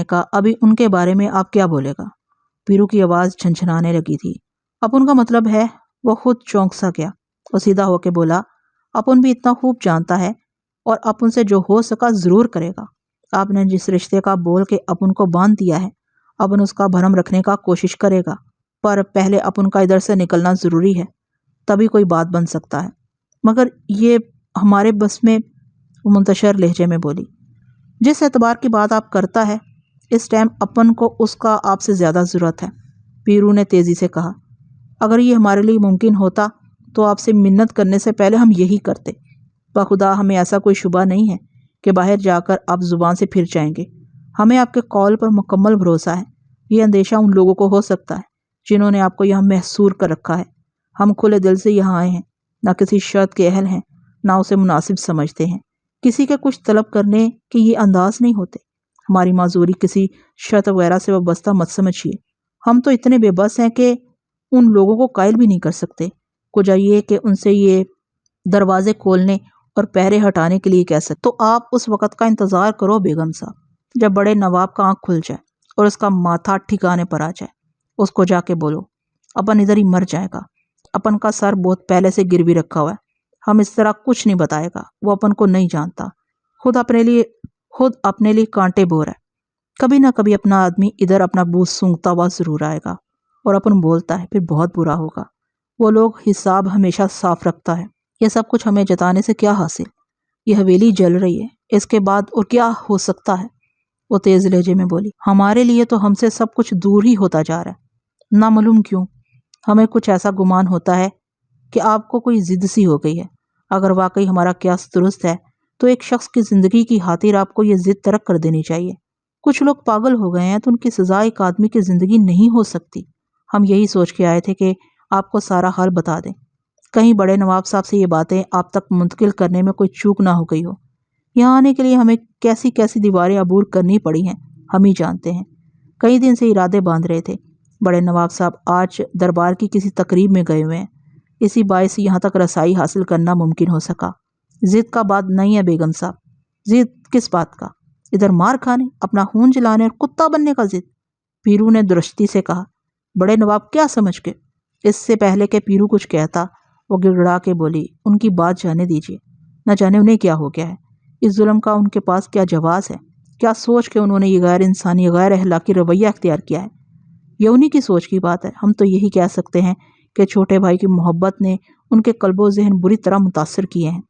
کا۔ ابھی ان کے بارے میں آپ کیا بولے گا؟ پیرو کی آواز جھنجھنانے لگی تھی۔ اپن کا مطلب ہے؟ وہ خود چونک سا گیا اور سیدھا ہو کے بولا، اپن بھی اتنا خوب جانتا ہے اور اپن سے جو ہو سکا ضرور کرے گا۔ آپ نے جس رشتے کا بول کے اپن کو باندھ دیا ہے، اپن اس کا بھرم رکھنے کا کوشش کرے گا، پر پہلے اپن کا ادھر سے نکلنا ضروری ہے، تبھی کوئی بات بن سکتا ہے۔ مگر یہ ہمارے بس میں، منتشر لہجے میں بولی۔ جس اعتبار کی بات آپ کرتا ہے، اس ٹائم اپن کو اس کا آپ سے زیادہ ضرورت ہے، پیرو نے تیزی سے کہا۔ اگر یہ ہمارے لیے ممکن ہوتا تو آپ سے منت کرنے سے پہلے ہم یہی کرتے۔ بخدا ہمیں ایسا کوئی شبہ نہیں ہے کہ باہر جا کر آپ زبان سے پھر جائیں گے۔ ہمیں آپ کے قول پر مکمل بھروسہ ہے۔ یہ اندیشہ ان لوگوں کو ہو سکتا ہے جنہوں نے آپ کو یہاں محصور کر رکھا ہے۔ ہم کھلے دل سے یہاں آئے ہیں، نہ کسی شرط کے اہل ہیں، نہ اسے مناسب سمجھتے ہیں۔ کسی کے کچھ طلب کرنے کے یہ انداز نہیں ہوتے۔ ہماری معذوری کسی شرط وغیرہ سے وابستہ مت سمجھیے۔ ہم تو اتنے بے بس ہیں کہ ان لوگوں کو قائل بھی نہیں کر سکتے۔ کچھ یہ کہ ان سے یہ دروازے کھولنے اور پہرے ہٹانے کے لیے کہہ سکتے۔ تو آپ اس وقت کا انتظار کرو بیگم صاحب، جب بڑے نواب کا آنکھ کھل جائے اور اس کا ماتھا ٹھکانے پر آ جائے۔ اس کو جا کے بولو، اپن ادھر ہی مر جائے گا۔ اپن کا سر بہت پہلے سے گروی رکھا ہوا ہے، ہم اس طرح کچھ نہیں بتائے گا۔ وہ اپن کو نہیں جانتا، خود اپنے لیے کانٹے بو رہا ہے۔ کبھی نہ کبھی اپنا آدمی ادھر اپنا بوجھ سونگتا ہوا ضرور آئے گا، اور اپن بولتا ہے پھر بہت برا ہوگا۔ وہ لوگ حساب ہمیشہ صاف رکھتا ہے۔ یہ سب کچھ ہمیں جتانے سے کیا حاصل؟ یہ حویلی جل رہی ہے، اس کے بعد اور کیا ہو سکتا ہے؟ وہ تیز لہجے میں بولی۔ ہمارے لیے تو ہم سے سب کچھ دور ہی ہوتا جا رہا ہے، نامعلوم کیوں۔ ہمیں کچھ ایسا گمان ہوتا ہے کہ آپ کو کوئی ضد سی ہو گئی ہے۔ اگر واقعی ہمارا قیاس درست ہے تو ایک شخص کی زندگی کی خاطر آپ کو یہ ضد ترک کر دینی چاہیے۔ کچھ لوگ پاگل ہو گئے ہیں تو ان کی سزا ایک آدمی کی زندگی نہیں ہو سکتی۔ ہم یہی سوچ کے آئے تھے کہ آپ کو سارا حال بتا دیں، کہیں بڑے نواب صاحب سے یہ باتیں آپ تک منتقل کرنے میں کوئی چوک نہ ہو گئی ہو۔ یہاں آنے کے لیے ہمیں کیسی کیسی دیواریں عبور کرنی پڑی ہیں ہم ہی جانتے ہیں۔ کئی دن سے ارادے باندھ رہے تھے۔ بڑے نواب صاحب آج دربار کی کسی تقریب میں گئے ہوئے ہیں۔ اسی باعث یہاں تک رسائی حاصل کرنا ممکن ہو سکا۔ ضد کا بات نہیں ہے بیگم صاحب۔ ضد کس بات کا؟ ادھر مار کھانے، اپنا خون جلانے اور کتا بننے کا ضد؟ پیرو نے درستی سے کہا۔ بڑے نواب کیا سمجھ گئے؟ اس سے پہلے کہ پیرو کچھ کہتا وہ گڑگڑا کے بولی، ان کی بات جانے دیجیے، نہ جانے انہیں کیا ہو گیا ہے، اس ظلم کا ان کے پاس کیا جواز ہے، کیا سوچ کے انہوں نے یہ غیر انسانی غیر اخلاقی رویہ اختیار کیا ہے۔ یہ انہی کی سوچ کی بات ہے۔ ہم تو یہی کہہ سکتے ہیں کہ چھوٹے بھائی کی محبت نے ان کے قلب و ذہن بری طرح متاثر کیے ہیں۔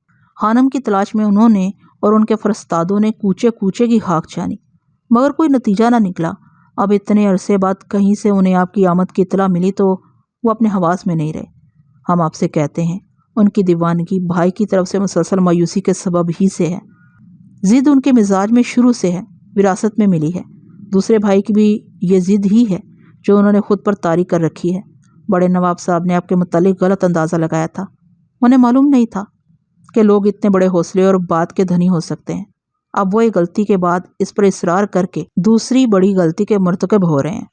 خانم کی تلاش میں انہوں نے اور ان کے فرستادوں نے کوچے کوچے کی خاک چھانی، مگر کوئی نتیجہ نہ نکلا۔ اب اتنے عرصے بعد کہیں سے انہیں آپ کی آمد کی اطلاع ملی تو وہ اپنے حواس میں نہیں رہے۔ ہم آپ سے کہتے ہیں ان کی دیوانگی بھائی کی طرف سے مسلسل مایوسی کے سبب ہی سے ہے۔ ضد ان کے مزاج میں شروع سے ہے، وراثت میں ملی ہے۔ دوسرے بھائی کی بھی یہ ضد ہی ہے جو انہوں نے خود پر طاری کر رکھی ہے۔ بڑے نواب صاحب نے آپ کے متعلق غلط اندازہ لگایا تھا۔ انہیں معلوم نہیں تھا کہ لوگ اتنے بڑے حوصلے اور بات کے دھنی ہو سکتے ہیں۔ اب وہ ایک غلطی کے بعد اس پر اصرار کر کے دوسری بڑی غلطی کے مرتکب ہو رہے ہیں۔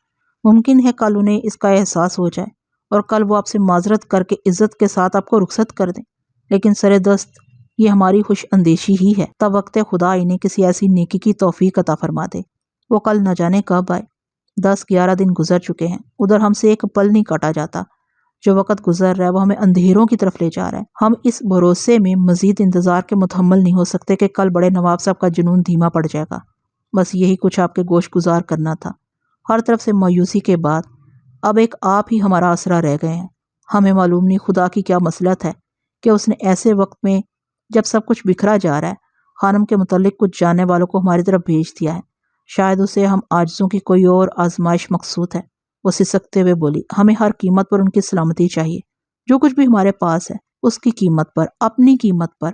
ممکن ہے کل انہیں اس کا احساس ہو جائے اور کل وہ آپ سے معذرت کر کے عزت کے ساتھ آپ کو رخصت کر دیں، لیکن سر دست یہ ہماری خوش اندیشی ہی ہے۔ تب وقت خدا انہیں کسی ایسی نیکی کی توفیق عطا فرما دے۔ وہ کل نہ جانے کب آئے۔ 10-11 دن گزر چکے ہیں، ادھر ہم سے ایک پل نہیں کاٹا جاتا۔ جو وقت گزر رہا ہے وہ ہمیں اندھیروں کی طرف لے جا رہا ہے۔ ہم اس بھروسے میں مزید انتظار کے متحمل نہیں ہو سکتے کہ کل بڑے نواب صاحب کا جنون دھیما پڑ جائے گا۔ بس یہی کچھ آپ کے گوش گزار کرنا تھا۔ ہر طرف سے مایوسی کے بعد اب ایک آپ ہی ہمارا آسرا رہ گئے ہیں۔ ہمیں معلوم نہیں خدا کی کیا مصلحت ہے کہ اس نے ایسے وقت میں جب سب کچھ بکھرا جا رہا ہے خانم کے متعلق کچھ جاننے والوں کو ہماری طرف بھیج دیا ہے۔ شاید اسے ہم عاجزوں کی کوئی اور آزمائش مقصود ہے۔ وہ سسکتے ہوئے بولی، ہمیں ہر قیمت پر ان کی سلامتی چاہیے۔ جو کچھ بھی ہمارے پاس ہے اس کی قیمت پر، اپنی قیمت پر۔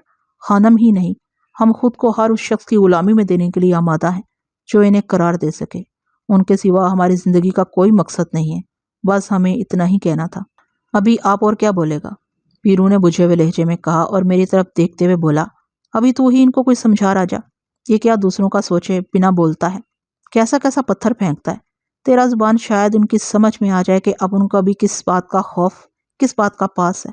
خانم ہی نہیں، ہم خود کو ہر اس شخص کی غلامی میں دینے کے لیے آمادہ ہیں جو انہیں قرار دے سکے۔ ان کے سوا ہماری زندگی کا کوئی مقصد نہیں ہے۔ بس ہمیں اتنا ہی کہنا تھا۔ ابھی آپ اور کیا بولے گا؟ پیرو نے بجھے ہوئے لہجے میں کہا اور میری طرف دیکھتے ہوئے بولا، ابھی تو ہی ان کو کچھ سمجھا راجا۔ یہ کیا دوسروں کا سوچے بنا بولتا ہے، کیسا کیسا پتھر پھینکتا ہے۔ تیرا زبان شاید ان کی سمجھ میں آ جائے کہ اب ان کو ابھی کس بات کا خوف، کس بات کا پاس ہے۔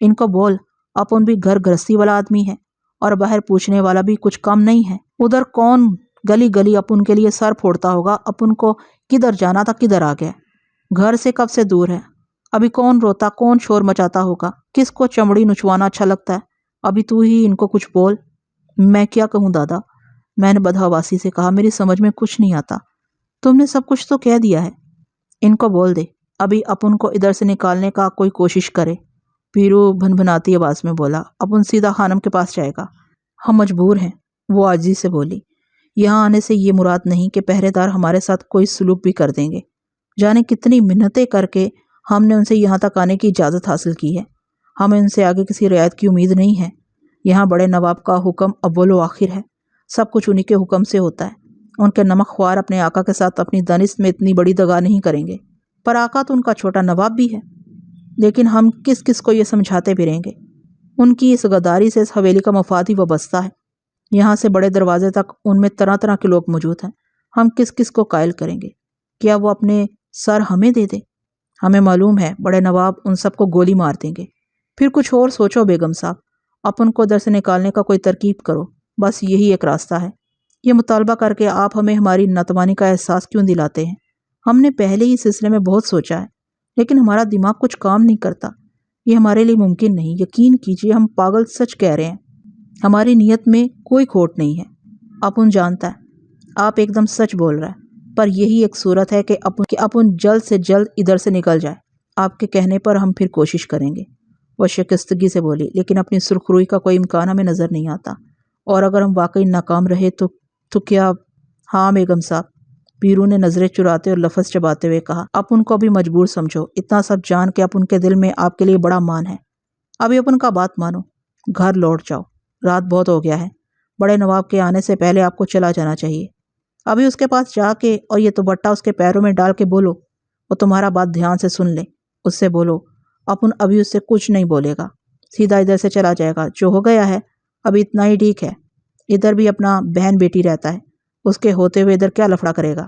ان کو بول اپن بھی گھر گرستی والا آدمی ہے اور باہر پوچھنے والا بھی کچھ کم نہیں ہے۔ ادھر کون گلی گلی اپن کے لیے سر پھوڑتا ہوگا، اپن کو کدھر جانا تھا کدھر آ گیا۔ گھر سے کب سے دور ہے، ابھی کون روتا کون شور مچاتا ہوگا، کس کو چمڑی نچوانا اچھا لگتا ہے۔ ابھی تو ہی ان کو کچھ بول۔ میں کیا کہوں دادا، میں نے بدحواسی سے کہا، میری سمجھ میں کچھ نہیں آتا۔ تم نے سب کچھ تو کہہ دیا ہے، ان کو بول دے ابھی اپن کو ادھر سے نکالنے کا کوئی کوشش کرے۔ پیرو بھنبھناتی آواز میں بولا، اپن سیدھا خانم کے پاس جائے گا، ہم مجبور ہیں۔ وہ عاجزی سے بولی، یہاں آنے سے یہ مراد نہیں کہ پہرے دار ہمارے ساتھ کوئی سلوک بھی کر دیں گے۔ جانے کتنی منتیں کر کے ہم نے ان سے یہاں تک آنے کی اجازت حاصل کی ہے۔ ہمیں ان سے آگے کسی رعایت کی امید نہیں ہے۔ یہاں بڑے نواب کا حکم اول و آخر ہے، سب کچھ انہی کے حکم سے ہوتا ہے۔ ان کے نمک خوار اپنے آقا کے ساتھ اپنی دانست میں اتنی بڑی دغا نہیں کریں گے، پر آقا تو ان کا چھوٹا نواب بھی ہے۔ لیکن ہم کس کس کو یہ سمجھاتے پھریں گے؟ ان کی اس غداری سے اس حویلی کا مفاد ہی وابستہ ہے۔ یہاں سے بڑے دروازے تک ان میں طرح طرح کے لوگ موجود ہیں۔ ہم کس کس کو قائل کریں گے؟ کیا وہ اپنے سر ہمیں دے دے؟ ہمیں معلوم ہے بڑے نواب ان سب کو گولی مار دیں گے۔ پھر کچھ اور سوچو بیگم صاحب، اپن کو در سے نکالنے کا کوئی ترکیب کرو، بس یہی ایک راستہ ہے۔ یہ مطالبہ کر کے آپ ہمیں ہماری ناتوانی کا احساس کیوں دلاتے ہیں؟ ہم نے پہلے ہی سلسلے میں بہت سوچا ہے، لیکن ہمارا دماغ کچھ کام نہیں کرتا۔ یہ ہمارے لیے ممکن نہیں، یقین کیجیے ہم پاگل سچ کہہ رہے ہیں۔ ہماری نیت میں کوئی کھوٹ نہیں ہے، اپن جانتا ہے آپ ایک دم سچ بول رہا ہے، پر یہی ایک صورت ہے کہ اپن جلد سے جلد ادھر سے نکل جائے۔ آپ کے کہنے پر ہم پھر کوشش کریں گے، وہ شکستگی سے بولی، لیکن اپنی سرخ روئی کا کوئی امکان ہمیں نظر نہیں آتا، اور اگر ہم واقعی ناکام رہے تو کیا؟ ہاں بیگم صاحب، پیرو نے نظریں چراتے اور لفظ چباتے ہوئے کہا، اپن کو بھی مجبور سمجھو، اتنا سب جان کے اپن کے دل میں آپ کے لیے بڑا مان ہے۔ ابھی اپن کا بات مانو، گھر لوٹ جاؤ، رات بہت ہو گیا ہے۔ بڑے نواب کے آنے سے پہلے آپ کو چلا جانا چاہیے۔ ابھی اس کے پاس جا کے اور یہ دوپٹہ اس کے پیروں میں ڈال کے بولو، وہ تمہارا بات دھیان سے سن لے۔ اس سے بولو اپن ابھی اس سے کچھ نہیں بولے گا، سیدھا ادھر سے چلا جائے گا۔ جو ہو گیا ہے ابھی اتنا ہی ٹھیک ہے۔ ادھر بھی اپنا بہن بیٹی رہتا ہے، اس کے ہوتے ہوئے ادھر کیا لفڑا کرے گا؟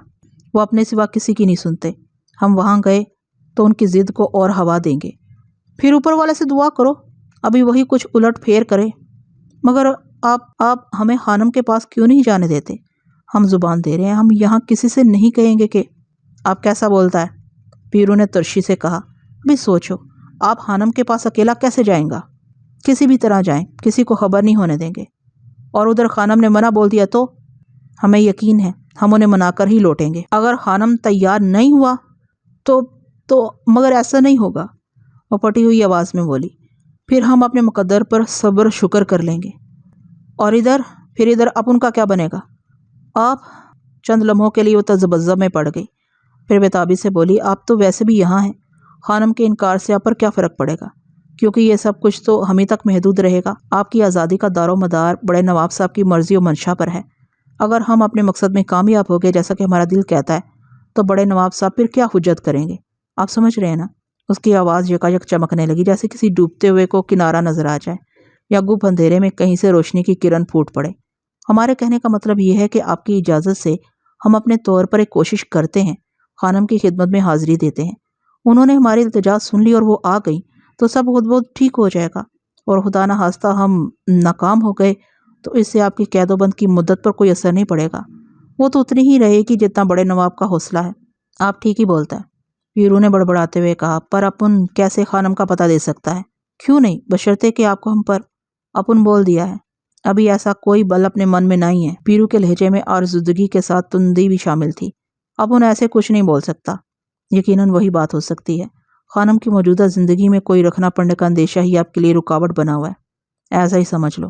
وہ اپنے سوا کسی کی نہیں سنتے۔ ہم وہاں گئے تو ان کی ضد کو اور ہوا دیں گے۔ پھر اوپر والے سے دعا کرو ابھی وہی کچھ الٹ پھیر کرے۔ مگر آپ ہمیں خانم کے پاس کیوں نہیں جانے دیتے؟ ہم زبان دے رہے ہیں، ہم یہاں کسی سے نہیں کہیں گے کہ آپ کیسا بولتا ہے، پیرو نے ترشی سے کہا۔ ابھی سوچو، آپ خانم کے پاس اکیلا کیسے جائیں گا؟ کسی بھی طرح جائیں، کسی کو خبر نہیں ہونے دیں گے۔ اور ادھر خانم نے منع بول دیا تو؟ ہمیں یقین ہے ہم انہیں منا کر ہی لوٹیں گے۔ اگر خانم تیار نہیں ہوا تو مگر ایسا نہیں ہوگا، وہ پھٹی ہوئی آواز میں بولی۔ پھر ہم اپنے مقدر پر صبر شکر کر لیں گے۔ اور ادھر اب ان کا کیا بنے گا؟ آپ چند لمحوں کے لیے وہ تذبذب میں پڑ گئی، پھر بےتابی سے بولی، آپ تو ویسے بھی یہاں ہیں، خانم کے انکار سے آپ پر کیا فرق پڑے گا؟ کیونکہ یہ سب کچھ تو ہم ہی تک محدود رہے گا۔ آپ کی آزادی کا دار و مدار بڑے نواب صاحب کی مرضی و منشا پر ہے۔ اگر ہم اپنے مقصد میں کامیاب ہو گئے جیسا کہ ہمارا دل کہتا ہے تو بڑے نواب صاحب پھر کیا حجت کریں گے؟ آپ سمجھ رہے ہیں نا؟ اس کی آواز یکایک چمکنے لگی، جیسے کسی ڈوبتے ہوئے کو کنارہ نظر آ جائے یا گپ اندھیرے میں کہیں سے روشنی کی کرن پھوٹ پڑے۔ ہمارے کہنے کا مطلب یہ ہے کہ آپ کی اجازت سے ہم اپنے طور پر ایک کوشش کرتے ہیں، خانم کی خدمت میں حاضری دیتے ہیں۔ انہوں نے ہماری التجا سن لی اور وہ آ گئی تو سب خود بخود ٹھیک ہو جائے گا، اور خدا نہ خواستہ ہم ناکام ہو گئے تو اس سے آپ کی قید و بند کی مدت پر کوئی اثر نہیں پڑے گا، وہ تو اتنی ہی رہے گی جتنا بڑے نواب کا حوصلہ ہے۔ آپ ٹھیک ہی بولتا ہے، پیرو نے بڑبڑاتے ہوئے کہا، پر اپن کیسے خانم کا پتہ دے سکتا ہے؟ کیوں نہیں، بشرطے کہ آپ کو ہم پر اپن بول دیا ہے۔ ابھی ایسا کوئی بل اپنے من میں نہیں ہے۔ پیرو کے لہجے میں آرزودگی کے ساتھ تندی بھی شامل تھی۔ اپن ایسے کچھ نہیں بول سکتا، یقیناً وہی بات ہو سکتی ہے۔ خانم کی موجودہ زندگی میں کوئی رکھنا پڑنے کا اندیشہ ہی آپ کے لیے رکاوٹ بنا ہوا ہے، ایسا ہی سمجھ لو۔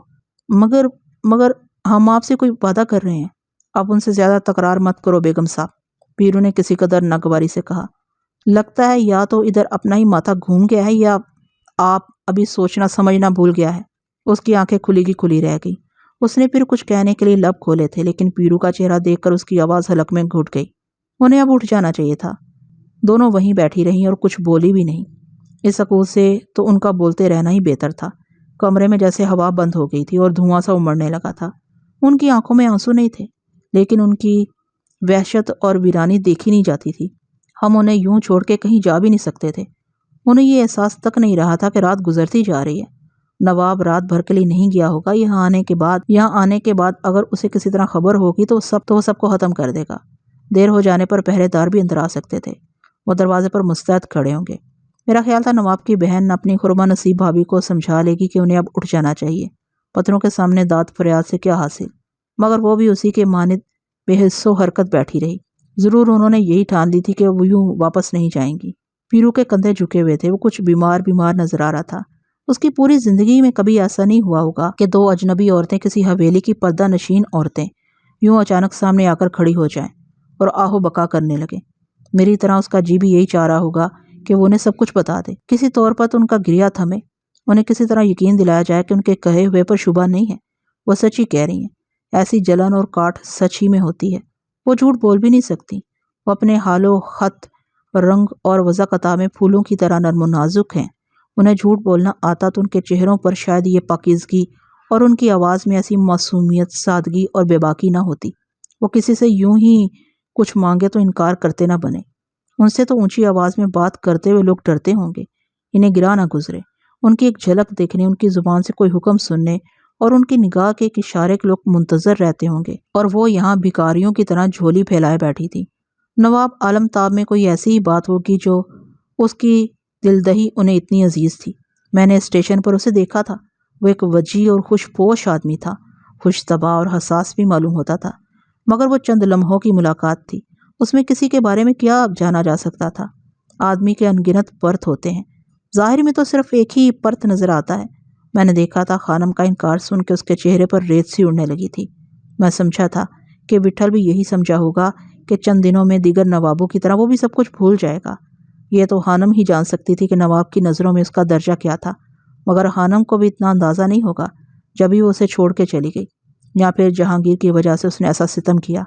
مگر ہم آپ سے کوئی وعدہ کر رہے ہیں، آپ ان سے زیادہ تکرار مت کرو بیگم صاحب، پیرو نے کسی قدر ناگواری سے کہا۔ لگتا ہے یا تو ادھر اپنا ہی ماتھا گھوم گیا ہے یا آپ ابھی سوچنا سمجھنا بھول گیا ہے۔ اس کی آنکھیں کھلی کی کھلی رہ گئی۔ اس نے پھر کچھ کہنے کے لیے لب کھولے تھے، لیکن پیرو کا چہرہ دیکھ کر اس کی آواز حلق میں گھٹ گئی۔ انہیں اب اٹھ جانا چاہیے تھا۔ دونوں وہیں بیٹھی رہیں اور کچھ بولی بھی نہیں۔ اس سکوت سے تو ان کا بولتے رہنا ہی بہتر تھا۔ کمرے میں جیسے ہوا بند ہو گئی تھی اور دھواں سا امڑنے لگا تھا۔ ان کی آنکھوں میں آنسو نہیں تھے، لیکن ان کی وحشت اور ویرانی دیکھی نہیں جاتی تھی۔ ہم انہیں یوں چھوڑ کے کہیں جا بھی نہیں سکتے تھے۔ انہیں یہ احساس تک نہیں رہا تھا کہ رات گزرتی جا رہی ہے۔ نواب رات بھر کے لیے نہیں گیا ہوگا، یہاں آنے کے بعد اگر اسے کسی طرح خبر ہوگی تو وہ سب کو ختم کر دے گا۔ دیر ہو جانے پر پہرے دار بھی اندر آ سکتے تھے، وہ دروازے پر مستعد کھڑے ہوں گے۔ میرا خیال تھا نواب کی بہن اپنی خرما نصیب بھابھی کو سمجھا لے گی کہ انہیں اب اٹھ جانا چاہیے، پتھروں کے سامنے داد فریاد سے کیا حاصل، مگر وہ بھی اسی کے مانند بے حس و حرکت بیٹھی رہی۔ ضرور انہوں نے یہی ٹھان لی تھی کہ وہ یوں واپس نہیں جائیں گی۔ پیرو کے کندھے جھکے ہوئے تھے، وہ کچھ بیمار نظر آ رہا تھا۔ اس کی پوری زندگی میں کبھی ایسا نہیں ہوا ہوگا کہ دو اجنبی عورتیں، کسی حویلی کی پردہ نشین عورتیں، یوں اچانک سامنے آ کر کھڑی ہو جائیں اور آہو بکا کرنے لگیں۔ میری طرح اس کا جی بھی یہی چاہ رہا ہوگا کہ وہ انہیں سب کچھ بتا دے، کسی طور پر تو ان کا گریہ تھمے، انہیں کسی طرح یقین دلایا جائے کہ ان کے کہے ہوئے پر شبہ نہیں ہے، وہ سچ ہی کہہ رہی ہیں۔ ایسی جلن اور کاٹ سچ ہی میں ہوتی ہے، وہ جھوٹ بول بھی نہیں سکتی۔ وہ اپنے حال و خط، رنگ اور وضاقتہ میں پھولوں کی طرح نرم و نازک ہیں۔ انہیں جھوٹ بولنا آتا تو ان کے چہروں پر شاید یہ پاکیزگی اور ان کی آواز میں ایسی معصومیت، سادگی اور بے باکی نہ ہوتی۔ وہ کسی سے یوں ہی کچھ مانگے تو انکار کرتے نہ بنے۔ ان سے تو اونچی آواز میں بات کرتے ہوئے لوگ ڈرتے ہوں گے، انہیں گرا نہ گزرے۔ ان کی ایک جھلک دیکھنے، ان کی زبان سے کوئی حکم سننے اور ان کی نگاہ کے ایک اشارے کے لوگ منتظر رہتے ہوں گے، اور وہ یہاں بھکاریوں کی طرح جھولی پھیلائے بیٹھی تھی۔ نواب عالم تاب میں کوئی ایسی ہی بات ہوگی جو اس کی دلدہی انہیں اتنی عزیز تھی۔ میں نے اسٹیشن پر اسے دیکھا تھا، وہ ایک وجیح اور خوش پوش آدمی تھا، خوش طبع اور حساس بھی معلوم ہوتا تھا، مگر وہ چند لمحوں کی ملاقات تھی، اس میں کسی کے بارے میں کیا جانا جا سکتا تھا؟ آدمی کے انگنت پرت ہوتے ہیں، ظاہر میں تو صرف ایک ہی پرت نظر آتا ہے۔ میں نے دیکھا تھا خانم کا انکار سن کے اس کے چہرے پر ریت سی اڑنے لگی تھی۔ میں سمجھا تھا کہ وٹھل بھی یہی سمجھا ہوگا کہ چند دنوں میں دیگر نوابوں کی طرح وہ بھی سب کچھ بھول جائے گا۔ یہ تو خانم ہی جان سکتی تھی کہ نواب کی نظروں میں اس کا درجہ کیا تھا، مگر خانم کو بھی اتنا اندازہ نہیں ہوگا جب ہی وہ اسے چھوڑ کے چلی گئی، یا پھر جہانگیر کی وجہ سے اس نے ایسا ستم کیا۔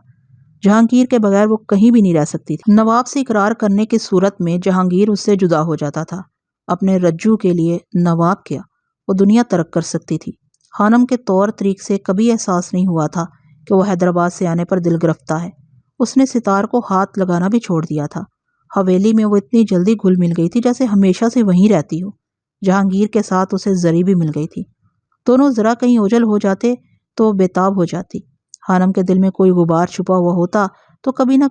جہانگیر کے بغیر وہ کہیں بھی نہیں رہ سکتی تھی۔ نواب سے اقرار کرنے کی صورت میں جہانگیر اس سے جدا ہو جاتا تھا۔ اپنے رجوع کے لیے نواب کیا، وہ دنیا ترک کر سکتی تھی۔ خانم کے طور طریق سے کبھی احساس نہیں ہوا تھا کہ وہ حیدرآباد سے آنے پر دل گرفتہ ہے۔ اس نے ستار کو ہاتھ لگانا بھی چھوڑ دیا تھا۔ حویلی میں وہ اتنی جلدی گھل مل گئی تھی جیسے ہمیشہ سے وہیں رہتی ہو۔ جہانگیر کے ساتھ اسے زری بھی مل گئی تھی۔ دونوں ذرا کہیں اوجھل ہو جاتے تو وہ بےتاب ہو جاتی۔ خانم کے دل میں کوئی غبار چھپا ہوا ہوتا تو کبھی نہ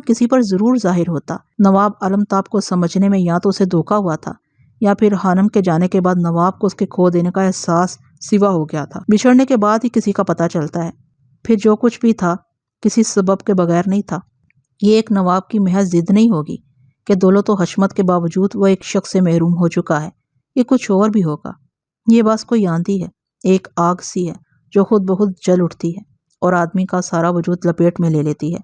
کسی پر ضرور ظاہر ہوتا۔ نواب علمتاب کو سمجھنے میں یا تو اسے دھوکا ہوا تھا یا پھر خانم کے جانے کے بعد نواب کو اس کے کھو دینے کا احساس سوا ہو گیا تھا۔ بچھڑنے کے بعد ہی کسی کا پتہ چلتا ہے، پھر جو کچھ بھی تھا کسی سبب کے بغیر نہیں تھا۔ یہ ایک نواب کی محض ضد نہیں ہوگی کہ دولت و حشمت کے باوجود وہ ایک شخص سے محروم ہو چکا ہے، یہ کچھ اور بھی ہوگا۔ یہ بس کوئی آندھی ہے، ایک آگ سی ہے جو خود بخود جل اٹھتی ہے اور آدمی کا سارا وجود لپیٹ میں لے لیتی ہے۔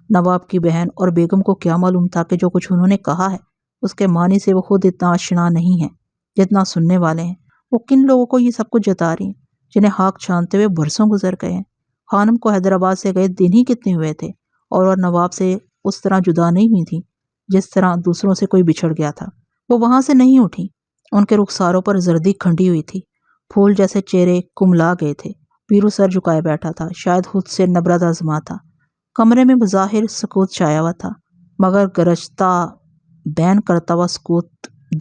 نواب کی بہن اور بیگم کو کیا معلوم تھا کہ جو کچھ انہوں نے کہا ہے اس کے معنی سے وہ خود اتنا آشنا نہیں ہے جتنا سننے والے ہیں۔ وہ کن لوگوں کو یہ سب کچھ جتا رہی ہیں جنہیں خاک چھانتے ہوئے برسوں گزر گئے ہیں۔ خانم کو حیدرآباد سے گئے دن ہی کتنے ہوئے تھے اور نواب سے اس طرح جدا نہیں ہوئی تھی جس طرح دوسروں سے کوئی بچھڑ گیا تھا۔ وہ وہاں سے نہیں اٹھی، ان کے رخساروں پر زردی کھنڈی ہوئی تھی، پھول جیسے چہرے کملا گئے تھے۔ پیرو سر جھکائے بیٹھا تھا، شاید خود سے نبرد آزما تھا۔ کمرے میں بظاہر سکوت چھایا ہوا تھا مگر گرجتا بین کرتا ہوا سکوت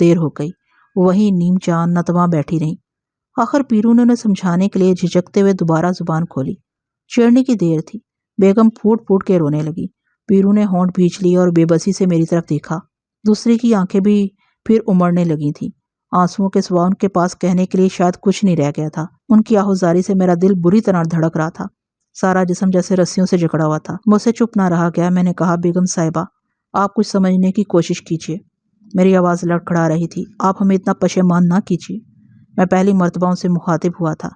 دیر ہو گئی۔ وہی نیم چاند نتواں بیٹھی رہی۔ آخر پیرو نے انہیں سمجھانے کے لیے جھجکتے ہوئے دوبارہ زبان کھولی۔ چڑھنے کی دیر تھی، بیگم پھوٹ پھوٹ کے رونے لگی۔ پیرو نے ہونٹ بھینچ لی اور بے بسی سے میری طرف دیکھا۔ دوسری کی آنکھیں بھی پھر امڑنے لگی تھیں۔ آنسوؤں کے سوا ان کے پاس کہنے کے لیے شاید کچھ نہیں رہ گیا تھا۔ ان کی آہوزاری سے میرا دل بری طرح دھڑک رہا تھا، سارا جسم جیسے رسیوں سے جکڑا ہوا تھا۔ مجھ سے چپ نہ رہا گیا۔ میں نے کہا، بیگم صاحبہ آپ کچھ سمجھنے کی کوشش کیجیے۔ میری آواز لڑکھڑا رہی تھی۔ آپ ہمیں اتنا پشیمان نہ کیجیے۔ میں پہلی مرتبہ ان سے مخاطب ہوا تھا۔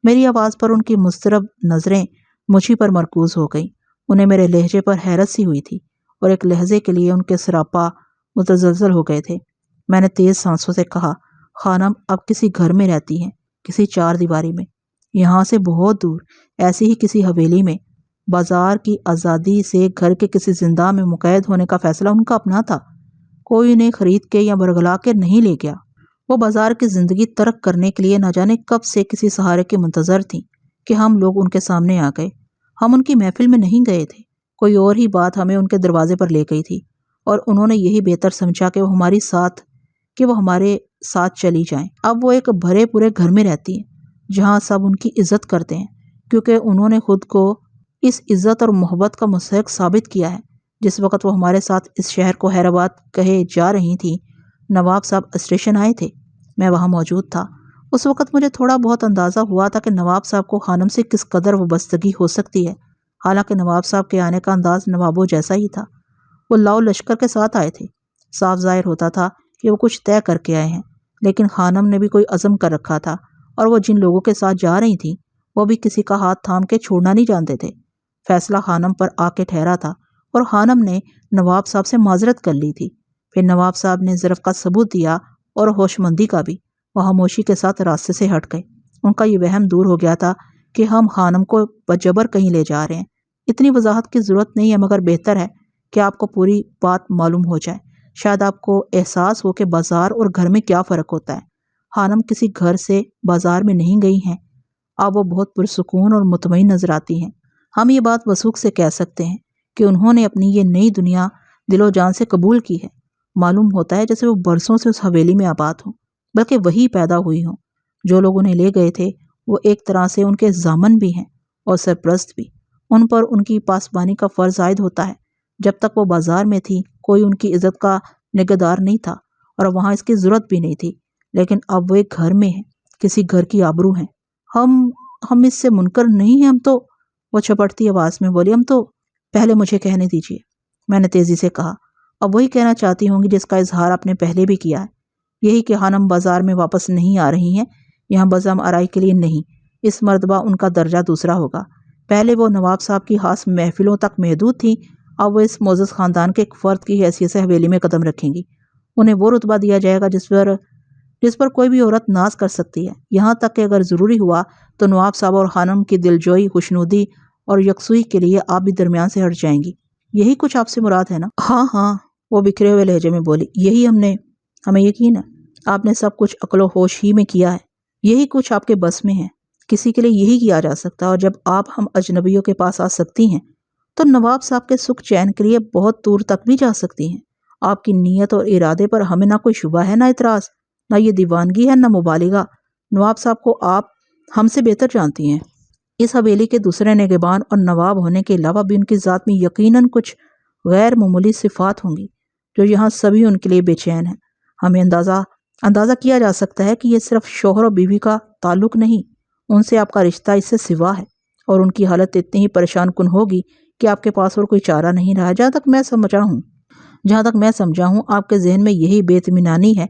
میری آواز پر ان کی مضطرب نظریں مجھی پر مرکوز ہو گئیں۔ انہیں میرے لہجے پر حیرت سی ہوئی تھی اور ایک لحظے کے لیے ان کے سراپا متزلزل ہو گئے تھے۔ میں نے تیز سانسوں سے کہا، خانم اب کسی گھر میں رہتی ہیں، کسی چار دیواری میں، یہاں سے بہت دور، ایسی ہی کسی حویلی میں۔ بازار کی آزادی سے گھر کے کسی زندہ میں مقید ہونے کا فیصلہ ان کا اپنا تھا، کوئی انہیں خرید کے یا برگلا کے نہیں لے گیا۔ وہ بازار کی زندگی ترک کرنے کے لیے نہ جانے کب سے کسی سہارے کے منتظر تھیں کہ ہم لوگ ان کے سامنے آ گئے۔ ہم ان کی محفل میں نہیں گئے تھے، کوئی اور ہی بات ہمیں ان کے دروازے پر لے گئی تھی اور انہوں نے یہی بہتر سمجھا کہ وہ ہمارے ساتھ چلی جائیں۔ اب وہ ایک بھرے پورے گھر میں رہتی ہیں جہاں سب ان کی عزت کرتے ہیں کیونکہ انہوں نے خود کو اس عزت اور محبت کا مستحق ثابت کیا ہے۔ جس وقت وہ ہمارے ساتھ اس شہر کو حیدرآباد کہے جا رہی تھیں، نواب صاحب اسٹیشن آئے تھے، میں وہاں موجود تھا۔ اس وقت مجھے تھوڑا بہت اندازہ ہوا تھا کہ نواب صاحب کو خانم سے کس قدر وابستگی ہو سکتی ہے، حالانکہ نواب صاحب کے آنے کا انداز نوابوں جیسا ہی تھا۔ وہ لاؤ لشکر کے ساتھ آئے تھے، صاف ظاہر ہوتا تھا کہ وہ کچھ طے کر کے آئے ہیں، لیکن خانم نے بھی کوئی عزم کر رکھا تھا اور وہ جن لوگوں کے ساتھ جا رہی تھیں وہ بھی کسی کا ہاتھ تھام کے چھوڑنا نہیں جانتے تھے۔ فیصلہ خانم پر آ کے ٹھہرا تھا اور خانم نے نواب صاحب سے معذرت کر لی تھی۔ پھر نواب صاحب نے ظرف کا ثبوت دیا اور ہوش مندی کا بھی۔ وہ خاموشی کے ساتھ راستے سے ہٹ گئے۔ ان کا یہ وہم دور ہو گیا تھا کہ ہم خانم کو بجبر کہیں لے جا رہے ہیں۔ اتنی وضاحت کی ضرورت نہیں ہے مگر بہتر ہے کہ آپ کو پوری بات معلوم ہو جائے، شاید آپ کو احساس ہو کہ بازار اور گھر میں کیا فرق ہوتا ہے۔ خانم کسی گھر سے بازار میں نہیں گئی ہیں، اب وہ بہت پرسکون اور مطمئن نظر آتی ہیں۔ ہم یہ بات وثوق سے کہہ سکتے ہیں کہ انہوں نے اپنی یہ نئی دنیا دل و جان سے قبول کی ہے۔ معلوم ہوتا ہے جیسے وہ برسوں سے اس حویلی میں آباد ہوں، بلکہ وہی پیدا ہوئی ہوں۔ جو لوگ انہیں لے گئے تھے وہ ایک طرح سے ان کے ضامن بھی ہیں اور سرپرست بھی۔ ان پر ان کی پاسبانی کا فرض عائد ہوتا ہے۔ جب تک وہ بازار میں تھی کوئی ان کی عزت کا نگہدار نہیں تھا اور وہاں اس کی ضرورت بھی نہیں تھی، لیکن اب وہ ایک گھر میں ہیں، کسی گھر کی آبرو ہیں۔ ہم اس سے منکر نہیں ہیں، ہم تو، وہ چپٹتی آواز میں بولی، ہم تو، پہلے مجھے کہنے دیجیے، میں نے تیزی سے کہا۔ اب وہی کہنا چاہتی ہوں گی جس کا اظہار آپ نے پہلے بھی کیا ہے، یہی کہ خانم بازار میں واپس نہیں آ رہی ہیں، یہاں بزم آرائی کے لیے نہیں۔ اس مرتبہ ان کا درجہ دوسرا ہوگا۔ پہلے وہ نواب صاحب کی خاص محفلوں تک محدود تھیں، اب وہ اس معزز خاندان کے ایک فرد کی حیثیت سے حویلی میں قدم رکھیں گی۔ انہیں وہ رتبہ دیا جائے گا جس پر کوئی بھی عورت ناز کر سکتی ہے، یہاں تک کہ اگر ضروری ہوا تو نواب صاحب اور خانم کی دلجوئی، خوشنودی اور یکسوئی کے لیے آپ بھی درمیان سے ہٹ جائیں گی۔ یہی کچھ آپ سے مراد ہے نا؟ ہاں، وہ بکھرے ہوئے لہجے میں بولی، یہی ہمیں یقین ہے، آپ نے سب کچھ عقل و ہوش ہی میں کیا ہے، یہی کچھ آپ کے بس میں ہے، کسی کے لیے یہی کیا جا سکتا ہے۔ اور جب آپ ہم اجنبیوں کے پاس آ سکتی ہیں تو نواب صاحب کے سکھ چین کے لیے بہت دور تک بھی جا سکتی ہیں۔ آپ کی نیت اور ارادے پر ہمیں نہ کوئی شبہ ہے نہ اعتراض، نہ یہ دیوانگی ہے نہ مبالغہ۔ نواب صاحب کو آپ ہم سے بہتر جانتی ہیں۔ اس حویلی کے دوسرے نگہبان اور نواب ہونے کے علاوہ بھی ان کی ذات میں یقیناً کچھ غیر معمولی صفات ہوں گی جو یہاں سبھی ان کے لیے بے چین ہیں۔ ہمیں اندازہ کیا جا سکتا ہے کہ یہ صرف شوہر و بیوی کا تعلق نہیں، ان سے آپ کا رشتہ اس سے سوا ہے، اور ان کی حالت اتنی ہی پریشان کن ہوگی کہ آپ کے پاس اور کوئی چارہ نہیں رہا۔ جہاں تک میں سمجھا ہوں آپ کے ذہن میں یہی بے اطمینانی ہے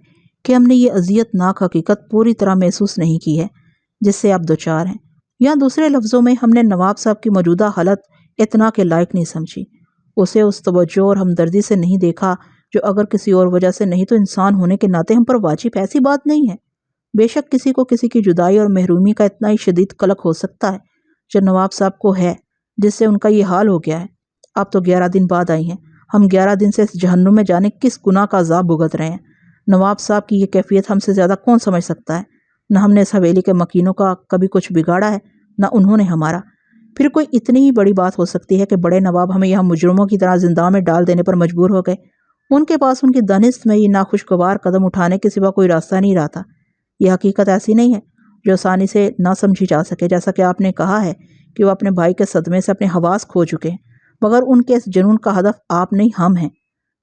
کہ ہم نے یہ اذیت ناک حقیقت پوری طرح محسوس نہیں کی ہے جس سے آپ دوچار ہیں، یا دوسرے لفظوں میں ہم نے نواب صاحب کی موجودہ حالت اتنا کے لائق نہیں سمجھی، اسے اس توجہ اور ہمدردی سے نہیں دیکھا جو اگر کسی اور وجہ سے نہیں تو انسان ہونے کے ناطے ہم پر واجب ہے۔ ایسی بات نہیں ہے، بے شک کسی کو کسی کی جدائی اور محرومی کا اتنا ہی شدید قلق ہو سکتا ہے جو نواب صاحب کو ہے، جس سے ان کا یہ حال ہو گیا ہے۔ اب تو 11 دن بعد آئی ہیں، ہم 11 دن سے اس جہنم میں جانے کس گناہ کا عذاب بھگت رہے ہیں۔ نواب صاحب کی یہ کیفیت ہم سے زیادہ کون سمجھ سکتا ہے؟ نہ ہم نے اس حویلی کے مکینوں کا کبھی کچھ بگاڑا ہے، نہ انہوں نے ہمارا۔ پھر کوئی اتنی ہی بڑی بات ہو سکتی ہے کہ بڑے نواب ہمیں یہاں مجرموں کی طرح زندان میں ڈال دینے پر مجبور ہو گئے۔ ان کے پاس ان کی دانست میں یہ ناخوشگوار قدم اٹھانے کے سوا کوئی راستہ نہیں رہا تھا۔ یہ حقیقت ایسی نہیں ہے جو آسانی سے نہ سمجھی جا سکے، جیسا کہ آپ نے کہا ہے کہ وہ اپنے بھائی کے صدمے سے اپنے حواس کھو چکے ہیں، مگر ان کے اس جنون کا ہدف آپ نہیں، ہم ہیں۔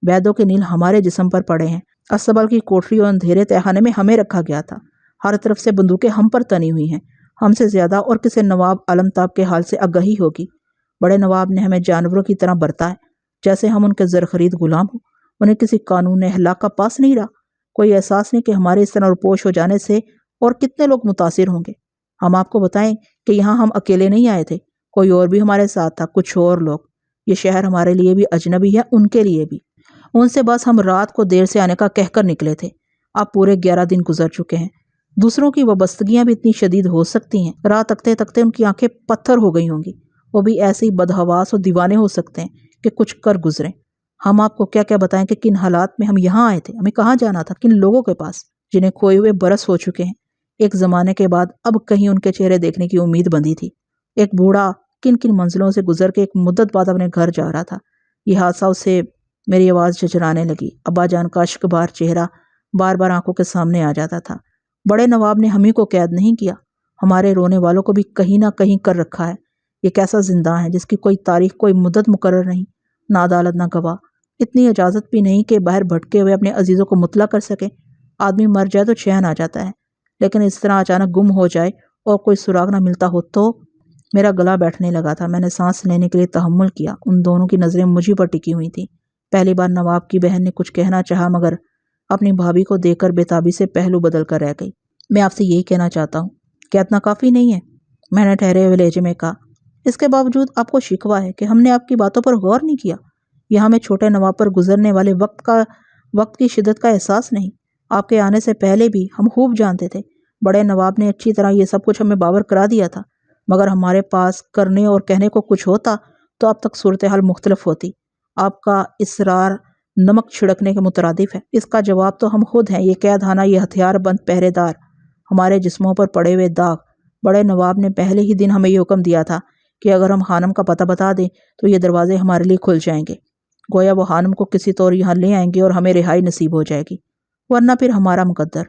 بیدوں کے نیل ہمارے جسم پر پڑے ہیں، اسبل کی کوٹری اور اندھیرے تہخانے میں ہمیں رکھا گیا تھا، ہر طرف سے بندوقیں ہم پر تنی ہوئی ہیں۔ ہم سے زیادہ اور کسی نواب عالمتاب کے حال سے آگہی ہوگی۔ بڑے نواب نے ہمیں جانوروں کی طرح برتا ہے، جیسے ہم ان کے زرخرید غلام ہوں۔ انہیں کسی قانون اخلاق کا پاس نہیں رہا، کوئی احساس نہیں کہ ہمارے اس طرح روپوش ہو جانے سے اور کتنے لوگ متاثر ہوں گے۔ ہم آپ کو بتائیں کہ یہاں ہم اکیلے نہیں آئے تھے، کوئی اور بھی ہمارے ساتھ تھا، کچھ اور لوگ۔ یہ شہر ہمارے لیے بھی اجنبی ہے، ان کے لیے بھی۔ ان سے بس ہم رات کو دیر سے آنے کا کہہ کر نکلے تھے۔ اب پورے 11 دن گزر چکے ہیں۔ دوسروں کی وابستگیاں بھی اتنی شدید ہو سکتی ہیں، راہ تکتے تکتے ان کی آنکھیں پتھر ہو گئی ہوں گی۔ وہ بھی ایسے ہی بدحواس اور دیوانے ہو سکتے ہیں کہ کچھ کر گزریں۔ ہم آپ کو کیا کیا بتائیں کہ کن حالات میں ہم یہاں آئے تھے، ہمیں کہاں جانا تھا، کن لوگوں کے پاس جنہیں کھوئے ہوئے برس ہو چکے ہیں۔ ایک زمانے کے بعد اب کہیں ان کے چہرے دیکھنے کی امید بندھی تھی۔ ایک بوڑھا کن کن منزلوں سے گزر کے ایک مدت بعد اپنے گھر جا رہا تھا۔ یہ حادثہ اسے میری آواز جھجھرانے لگی۔ ابا جان کا اشکبار چہرہ بار بار آنکھوں کے سامنے آ جاتا تھا۔ بڑے نواب نے ہمیں کو قید نہیں کیا، ہمارے رونے والوں کو بھی کہیں نہ کہیں کر رکھا ہے۔ یہ کیسا زندان ہے جس کی کوئی تاریخ، کوئی مدت مقرر نہیں، نہ عدالت نہ گواہ، اتنی اجازت بھی نہیں کہ باہر بھٹکے ہوئے اپنے عزیزوں کو مطلع کر سکے۔ آدمی مر جائے تو چین آ جاتا ہے، لیکن اس طرح اچانک گم ہو جائے اور کوئی سراغ نہ ملتا ہو تو… میرا گلا بیٹھنے لگا تھا۔ میں نے سانس لینے کے لیے تحمل کیا۔ ان دونوں کی نظریں مجھے پر ٹکی ہوئی تھیں۔ پہلی بار نواب کی بہن نے کچھ کہنا چاہا، مگر اپنی بھابھی کو دیکھ کر بےتابی سے پہلو بدل کر رہ گئی۔ میں آپ سے یہی کہنا چاہتا ہوں کہ اتنا کافی نہیں ہے، میں نے ٹھہرے ہوئے لہجے میں کہا۔ اس کے باوجود آپ کو شکوہ ہے کہ ہم نے آپ کی باتوں پر غور نہیں کیا، یا ہمیں چھوٹے نواب پر گزرنے والے وقت کی شدت کا احساس نہیں۔ آپ کے آنے سے پہلے بھی ہم خوب جانتے تھے، بڑے نواب نے اچھی طرح یہ سب کچھ ہمیں باور کرا دیا تھا، مگر ہمارے پاس کرنے اور کہنے کو کچھ ہوتا تو اب تک صورتحال مختلف ہوتی۔ آپ کا اصرار نمک چھڑکنے کے مترادف ہے۔ اس کا جواب تو ہم خود ہیں، یہ قید خانہ، یہ ہتھیار بند پہرے دار، ہمارے جسموں پر پڑے ہوئے داغ۔ بڑے نواب نے پہلے ہی دن ہمیں یہ حکم دیا تھا کہ اگر ہم خانم کا پتہ بتا دیں تو یہ دروازے ہمارے لیے کھل جائیں گے، گویا وہ خانم کو کسی طور یہاں لے آئیں گے اور ہمیں رہائی نصیب ہو جائے گی، ورنہ پھر ہمارا مقدر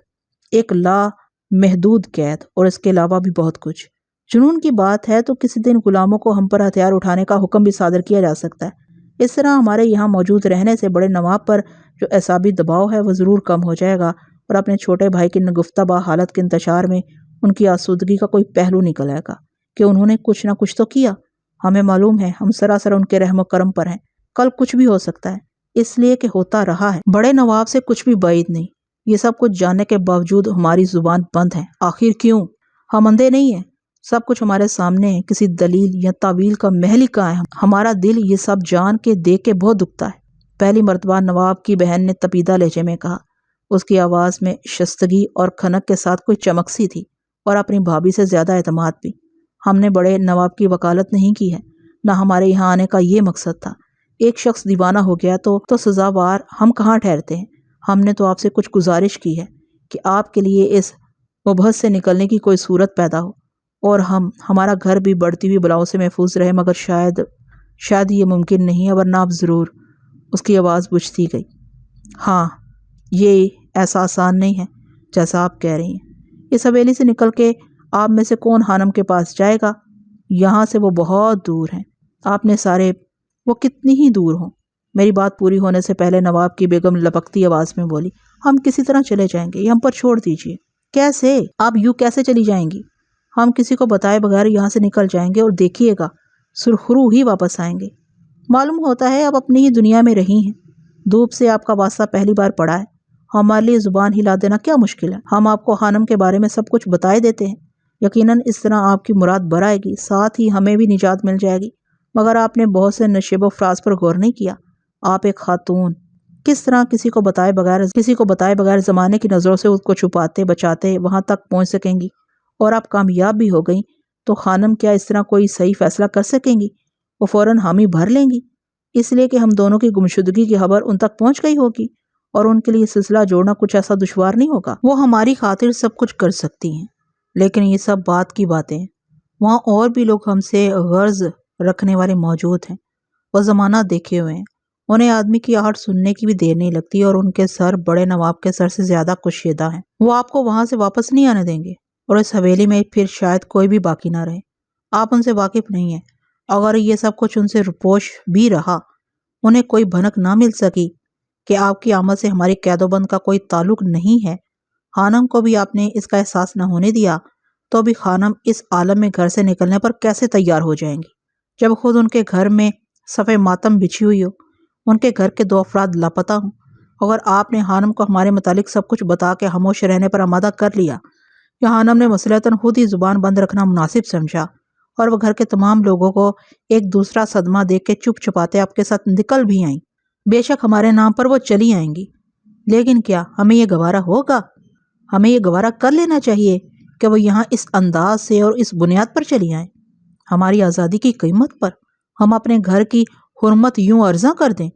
ایک لا محدود قید اور اس کے علاوہ بھی بہت کچھ۔ جنون کی بات ہے تو کسی دن غلاموں کو ہم پر ہتھیار اٹھانے کا حکم بھی صادر کیا جا سکتا ہے۔ اس طرح ہمارے یہاں موجود رہنے سے بڑے نواب پر جو اعصابی دباؤ ہے وہ ضرور کم ہو جائے گا، اور اپنے چھوٹے بھائی کی نگفتہ حالت کے انتشار میں ان کی آسودگی کا کوئی پہلو نکل آئے گا کہ انہوں نے کچھ نہ کچھ تو کیا۔ ہمیں معلوم ہے ہم سراسر ان کے رحم و کرم پر ہیں، کل کچھ بھی ہو سکتا ہے، اس لیے کہ ہوتا رہا ہے۔ بڑے نواب سے کچھ بھی بعید نہیں۔ یہ سب کچھ جاننے کے باوجود ہماری زبان بند ہے۔ آخر کیوں؟ ہم اندھے نہیں ہیں، سب کچھ ہمارے سامنے ہے، کسی دلیل یا تعویل کا محل ہی کہاں ہے۔ ہمارا دل یہ سب جان کے دیکھ کے بہت دکھتا ہے۔ پہلی مرتبہ نواب کی بہن نے تپیدہ لہجے میں کہا۔ اس کی آواز میں شستگی اور کھنک کے ساتھ کوئی چمک سی تھی، اور اپنی بھابھی سے زیادہ اعتماد بھی۔ ہم نے بڑے نواب کی وکالت نہیں کی ہے، نہ ہمارے یہاں آنے کا یہ مقصد تھا۔ ایک شخص دیوانہ ہو گیا تو سزاوار ہم کہاں ٹھہرتے ہیں۔ ہم نے تو آپ سے کچھ گزارش کی ہے کہ آپ کے لیے اس مبحث سے نکلنے کی کوئی صورت پیدا ہو، اور ہمارا گھر بھی بڑھتی ہوئی بلاؤں سے محفوظ رہے، مگر شاید یہ ممکن نہیں ہے، ورنہ آپ ضرور… اس کی آواز بجھتی گئی۔ ہاں، یہ ایسا آسان نہیں ہے جیسا آپ کہہ رہی ہیں۔ اس حویلی سے نکل کے آپ میں سے کون خانم کے پاس جائے گا؟ یہاں سے وہ بہت دور ہیں۔ آپ نے سارے وہ کتنی ہی دور ہوں۔ میری بات پوری ہونے سے پہلے نواب کی بیگم لپکتی آواز میں بولی، ہم کسی طرح چلے جائیں گے، یہ ہم پر چھوڑ دیجیے۔ کیسے؟ آپ یوں کیسے چلی جائیں گی؟ ہم کسی کو بتائے بغیر یہاں سے نکل جائیں گے اور دیکھیے گا سرخرو ہی واپس آئیں گے۔ معلوم ہوتا ہے آپ اپنی ہی دنیا میں رہی ہیں۔ دھوپ سے آپ کا واسطہ پہلی بار پڑا ہے۔ ہمارے لیے زبان ہلا دینا کیا مشکل ہے؟ ہم آپ کو خانم کے بارے میں سب کچھ بتائے دیتے ہیں۔ یقیناً اس طرح آپ کی مراد بر آئے گی، ساتھ ہی ہمیں بھی نجات مل جائے گی۔ مگر آپ نے بہت سے نشیب و فراز پر غور نہیں کیا۔ آپ ایک خاتون کس طرح کسی کو بتائے بغیر زمانے کی نظروں سے اس کو چھپاتے بچاتے وہاں تک پہنچ سکیں گی؟ اور آپ کامیاب بھی ہو گئیں تو خانم کیا اس طرح کوئی صحیح فیصلہ کر سکیں گی؟ وہ فوراً حامی بھر لیں گی، اس لیے کہ ہم دونوں کی گمشدگی کی خبر ان تک پہنچ گئی ہوگی، اور ان کے لیے سلسلہ جوڑنا کچھ ایسا دشوار نہیں ہوگا۔ وہ ہماری خاطر سب کچھ کر سکتی ہیں، لیکن یہ سب بات کی باتیں ہیں۔ وہاں اور بھی لوگ ہم سے غرض رکھنے والے موجود ہیں۔ وہ زمانہ دیکھے ہوئے ہیں، انہیں آدمی کی آہٹ سننے کی بھی دیر نہیں لگتی، اور ان کے سر بڑے نواب کے سر سے زیادہ کشیدہ ہیں۔ وہ آپ کو وہاں سے واپس نہیں آنے دیں گے، اور اس حویلی میں پھر شاید کوئی بھی باقی نہ رہے۔ آپ ان سے واقف نہیں ہیں۔ اگر یہ سب کچھ ان سے روپوش بھی رہا، انہیں کوئی بھنک نہ مل سکی کہ آپ کی آمد سے ہماری قید و بند کا کوئی تعلق نہیں ہے۔ خانم کو بھی آپ نے اس کا احساس نہ ہونے دیا، تو بھی خانم اس عالم میں گھر سے نکلنے پر کیسے تیار ہو جائیں گی جب خود ان کے گھر میں صفِ ماتم بچھی ہوئی ہو، ان کے گھر کے 2 افراد لاپتہ ہوں؟ اگر آپ نے خانم کو ہمارے متعلق سب کچھ بتا کے خاموش رہنے پر آمادہ کر لیا، یا خانم نے مصلحتاً خود ہی زبان بند رکھنا مناسب سمجھا، اور وہ گھر کے تمام لوگوں کو ایک دوسرا صدمہ دیکھ کے چپ چھپاتے آپ کے ساتھ نکل بھی آئیں، بے شک ہمارے نام پر وہ چلی آئیں گی، لیکن کیا ہمیں یہ گوارا ہوگا؟ ہمیں یہ گوارا کر لینا چاہیے کہ وہ یہاں اس انداز سے اور اس بنیاد پر چلی آئیں؟ ہماری آزادی کی قیمت پر ہم اپنے گھر کی حرمت یوں ارزاں کر دیں؟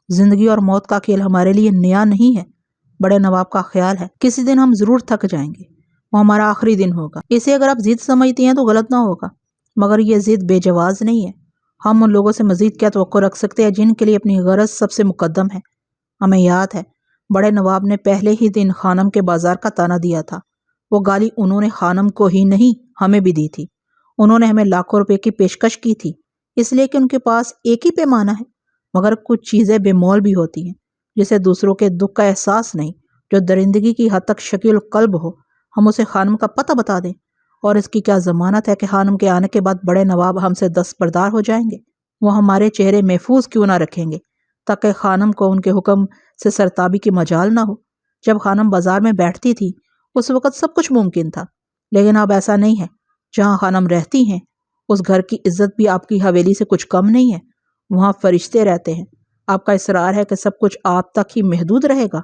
زندگی اور موت کا کھیل ہمارے لیے نیا نہیں ہے۔ بڑے نواب کا خیال ہے کسی دن ہم ضرور تھک جائیں گے، وہ ہمارا آخری دن ہوگا۔ اسے اگر آپ ضد سمجھتی ہیں تو غلط نہ ہوگا، مگر یہ ضد بے جواز نہیں ہے۔ ہم ان لوگوں سے مزید کیا توقع رکھ سکتے ہیں جن کے لیے اپنی غرض سب سے مقدم ہے؟ ہمیں یاد ہے بڑے نواب نے پہلے ہی دن خانم کے بازار کا تانا دیا تھا۔ وہ گالی انہوں نے خانم کو ہی نہیں ہمیں بھی دی تھی۔ انہوں نے ہمیں لاکھوں روپے کی پیشکش کی تھی، اس لیے کہ ان کے پاس ایک ہی پیمانہ ہے، مگر کچھ چیزیں بے مول بھی ہوتی ہیں جسے دوسروں کے دکھ کا احساس نہیں، جو درندگی کی حد تک شکیل قلب ہو۔ ہم اسے خانم کا پتہ بتا دیں، اور اس کی کیا ضمانت ہے کہ خانم کے آنے کے بعد بڑے نواب ہم سے دستبردار ہو جائیں گے؟ وہ ہمارے چہرے محفوظ کیوں نہ رکھیں گے تاکہ خانم کو ان کے حکم سے سرتابی کی مجال نہ ہو؟ جب خانم بازار میں بیٹھتی تھی اس وقت سب کچھ ممکن تھا، لیکن اب ایسا نہیں ہے۔ جہاں خانم رہتی ہیں اس گھر کی عزت بھی آپ کی حویلی سے کچھ کم نہیں ہے۔ وہاں فرشتے رہتے ہیں۔ آپ کا اصرار ہے کہ سب کچھ آپ تک ہی محدود رہے گا،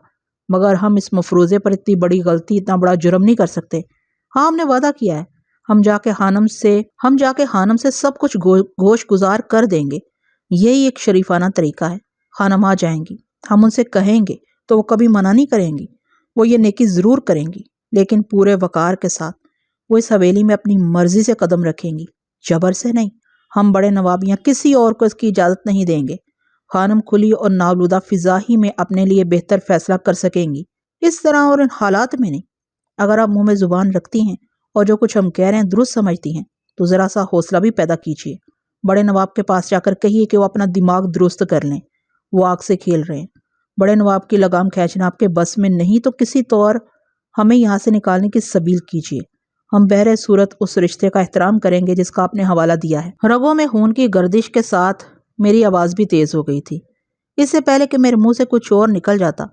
مگر ہم اس مفروضے پر اتنی بڑی غلطی، اتنا بڑا جرم نہیں کر سکتے۔ ہاں، ہم نے وعدہ کیا ہے، ہم جا کے خانم سے سب کچھ گوش گزار کر دیں گے۔ یہی ایک شریفانہ طریقہ ہے۔ خانم آ جائیں گی، ہم ان سے کہیں گے تو وہ کبھی منع نہیں کریں گی۔ وہ یہ نیکی ضرور کریں گی، لیکن پورے وقار کے ساتھ۔ وہ اس حویلی میں اپنی مرضی سے قدم رکھیں گی، جبر سے نہیں۔ ہم بڑے نوابیاں کسی اور کو اس کی اجازت نہیں دیں گے۔ خانم کھلی اور ناولودہ فضا ہی میں اپنے لیے بہتر فیصلہ کر سکیں گی، اس طرح اور ان حالات میں نہیں۔ اگر آپ منہ میں زبان رکھتی ہیں اور جو کچھ ہم کہہ رہے ہیں درست سمجھتی ہیں تو ذرا سا حوصلہ بھی پیدا کیجیے۔ بڑے نواب کے پاس جا کر کہیے کہ وہ اپنا دماغ درست کر لیں، وہ آگ سے کھیل رہے ہیں۔ بڑے نواب کی لگام کھینچنا آپ کے بس میں نہیں تو کسی طور ہمیں یہاں سے نکالنے کی سبیل کیجیے۔ ہم بہر صورت اس رشتے کا احترام کریں گے جس کا آپ نے حوالہ دیا ہے۔ رگوں میں خون کی گردش کے ساتھ میری آواز بھی تیز ہو گئی تھی۔ اس سے پہلے کہ میرے منہ سے کچھ اور نکل جاتا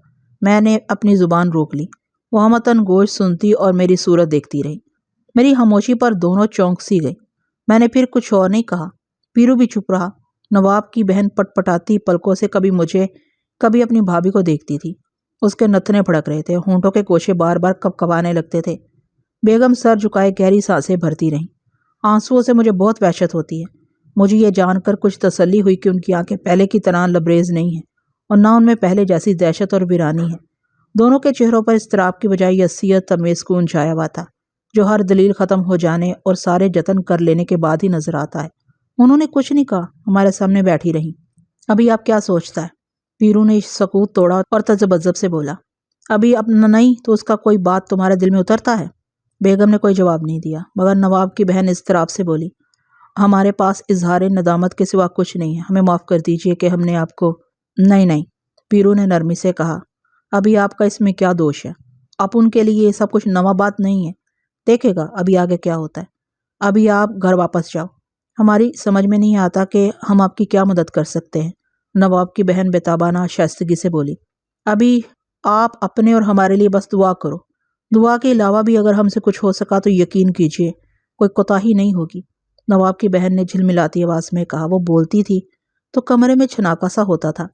میں نے اپنی زبان روک لی۔ وہ ہمتاً گوش سنتی اور میری صورت دیکھتی رہی۔ میری خاموشی پر دونوں چونک سی گئی۔ میں نے پھر کچھ اور نہیں کہا۔ پیرو بھی چپ رہا۔ نواب کی بہن پٹ پٹاتی پلکوں سے کبھی مجھے کبھی اپنی بھابھی کو دیکھتی تھی۔ اس کے نتنے پھڑک رہے تھے، ہونٹوں کے کوشے بار بار کپکپانے لگتے تھے۔ بیگم سر جھکائے گہری سانسیں بھرتی رہیں۔ آنسوؤں سے مجھے بہت وحشت ہوتی ہے۔ مجھے یہ جان کر کچھ تسلی ہوئی کہ ان کی آنکھیں پہلے کی طرح لبریز نہیں ہیں، اور نہ ان میں پہلے جیسی دہشت اور ویرانی ہے۔ دونوں کے چہروں پر اضطراب کی بجائے یسیرت تمیز سکون چھایا ہوا تھا، جو ہر دلیل ختم ہو جانے اور سارے جتن کر لینے کے بعد ہی نظر آتا ہے۔ انہوں نے کچھ نہیں کہا، ہمارے سامنے بیٹھی رہیں۔ ابھی آپ کیا سوچتا ہے؟ پیرو نے سکوت توڑا اور تذبذب سے بولا، ابھی اپنا نہیں تو اس کا کوئی بات تمہارے دل میں اترتا ہے؟ بیگم نے کوئی جواب نہیں دیا، مگر نواب کی بہن اضطراب سے بولی، ہمارے پاس اظہار ندامت کے سوا کچھ نہیں ہے، ہمیں معاف کر دیجئے کہ ہم نے آپ کو… نہیں، پیرو نے نرمی سے کہا، ابھی آپ کا اس میں کیا دوش ہے؟ اب ان کے لیے یہ سب کچھ نوا بات نہیں ہے، دیکھے گا ابھی آگے کیا ہوتا ہے۔ ابھی آپ گھر واپس جاؤ، ہماری سمجھ میں نہیں آتا کہ ہم آپ کی کیا مدد کر سکتے ہیں، نواب کی بہن بےتابانہ شائستگی سے بولی۔ ابھی آپ اپنے اور ہمارے لیے بس دعا کرو، دعا کے علاوہ بھی اگر ہم سے کچھ ہو سکا تو یقین کیجئے کوئی کوتاہی نہیں ہوگی، نواب کی بہن نے جھلملاتی آواز میں کہا۔ وہ بولتی تھی تو کمرے میں چھناکا سا ہوتا تھا،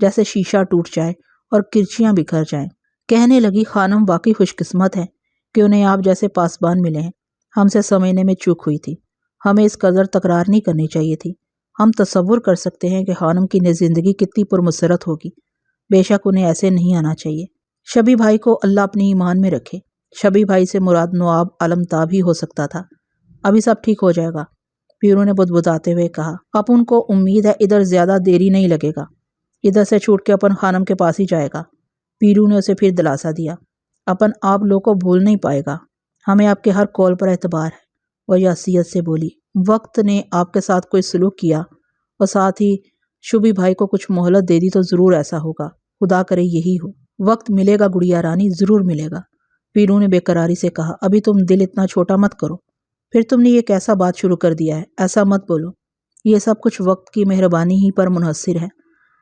جیسے شیشہ ٹوٹ جائے اور کرچیاں بکھر جائیں۔ کہنے لگی، خانم واقعی خوش قسمت ہے کہ انہیں آپ جیسے پاسبان ملے ہیں، ہم سے سمجھنے میں چوک ہوئی تھی، ہمیں اس قدر تکرار نہیں کرنی چاہیے تھی۔ ہم تصور کر سکتے ہیں کہ خانم کی زندگی کتنی پرمسرت ہوگی، بے شک انہیں ایسے نہیں آنا چاہیے۔ شبی بھائی کو اللہ اپنی ایمان میں رکھے۔ شبی بھائی سے مراد نواب علمتاب ہی ہو سکتا تھا۔ ابھی سب ٹھیک ہو جائے گا، پیرو نے بدبداتے ہوئے کہا۔ اپن کو امید ہے ادھر زیادہ دیری نہیں لگے گا، ادھر سے چھوٹ کے اپن خانم کے پاس ہی جائے گا۔ پیرو نے اسے پھر دلاسا دیا، اپن آپ لوگ کو بھول نہیں پائے گا، ہمیں آپ کے ہر کال پر اعتبار ہے۔ وہ یاسیت سے بولی، وقت نے آپ کے ساتھ کوئی سلوک کیا اور ساتھ ہی شبی بھائی کو کچھ مہلت دے دی تو ضرور ایسا ہوگا، خدا کرے یہی ہو۔ وقت ملے گا گڑیا رانی، ضرور ملے گا، پیرو نے بے قراری سے کہا۔ ابھی تم دل اتنا چھوٹا مت کرو، پھر تم نے یہ کیسا بات شروع کر دیا ہے، ایسا مت بولو، یہ سب کچھ وقت کی مہربانی ہی پر منحصر ہے،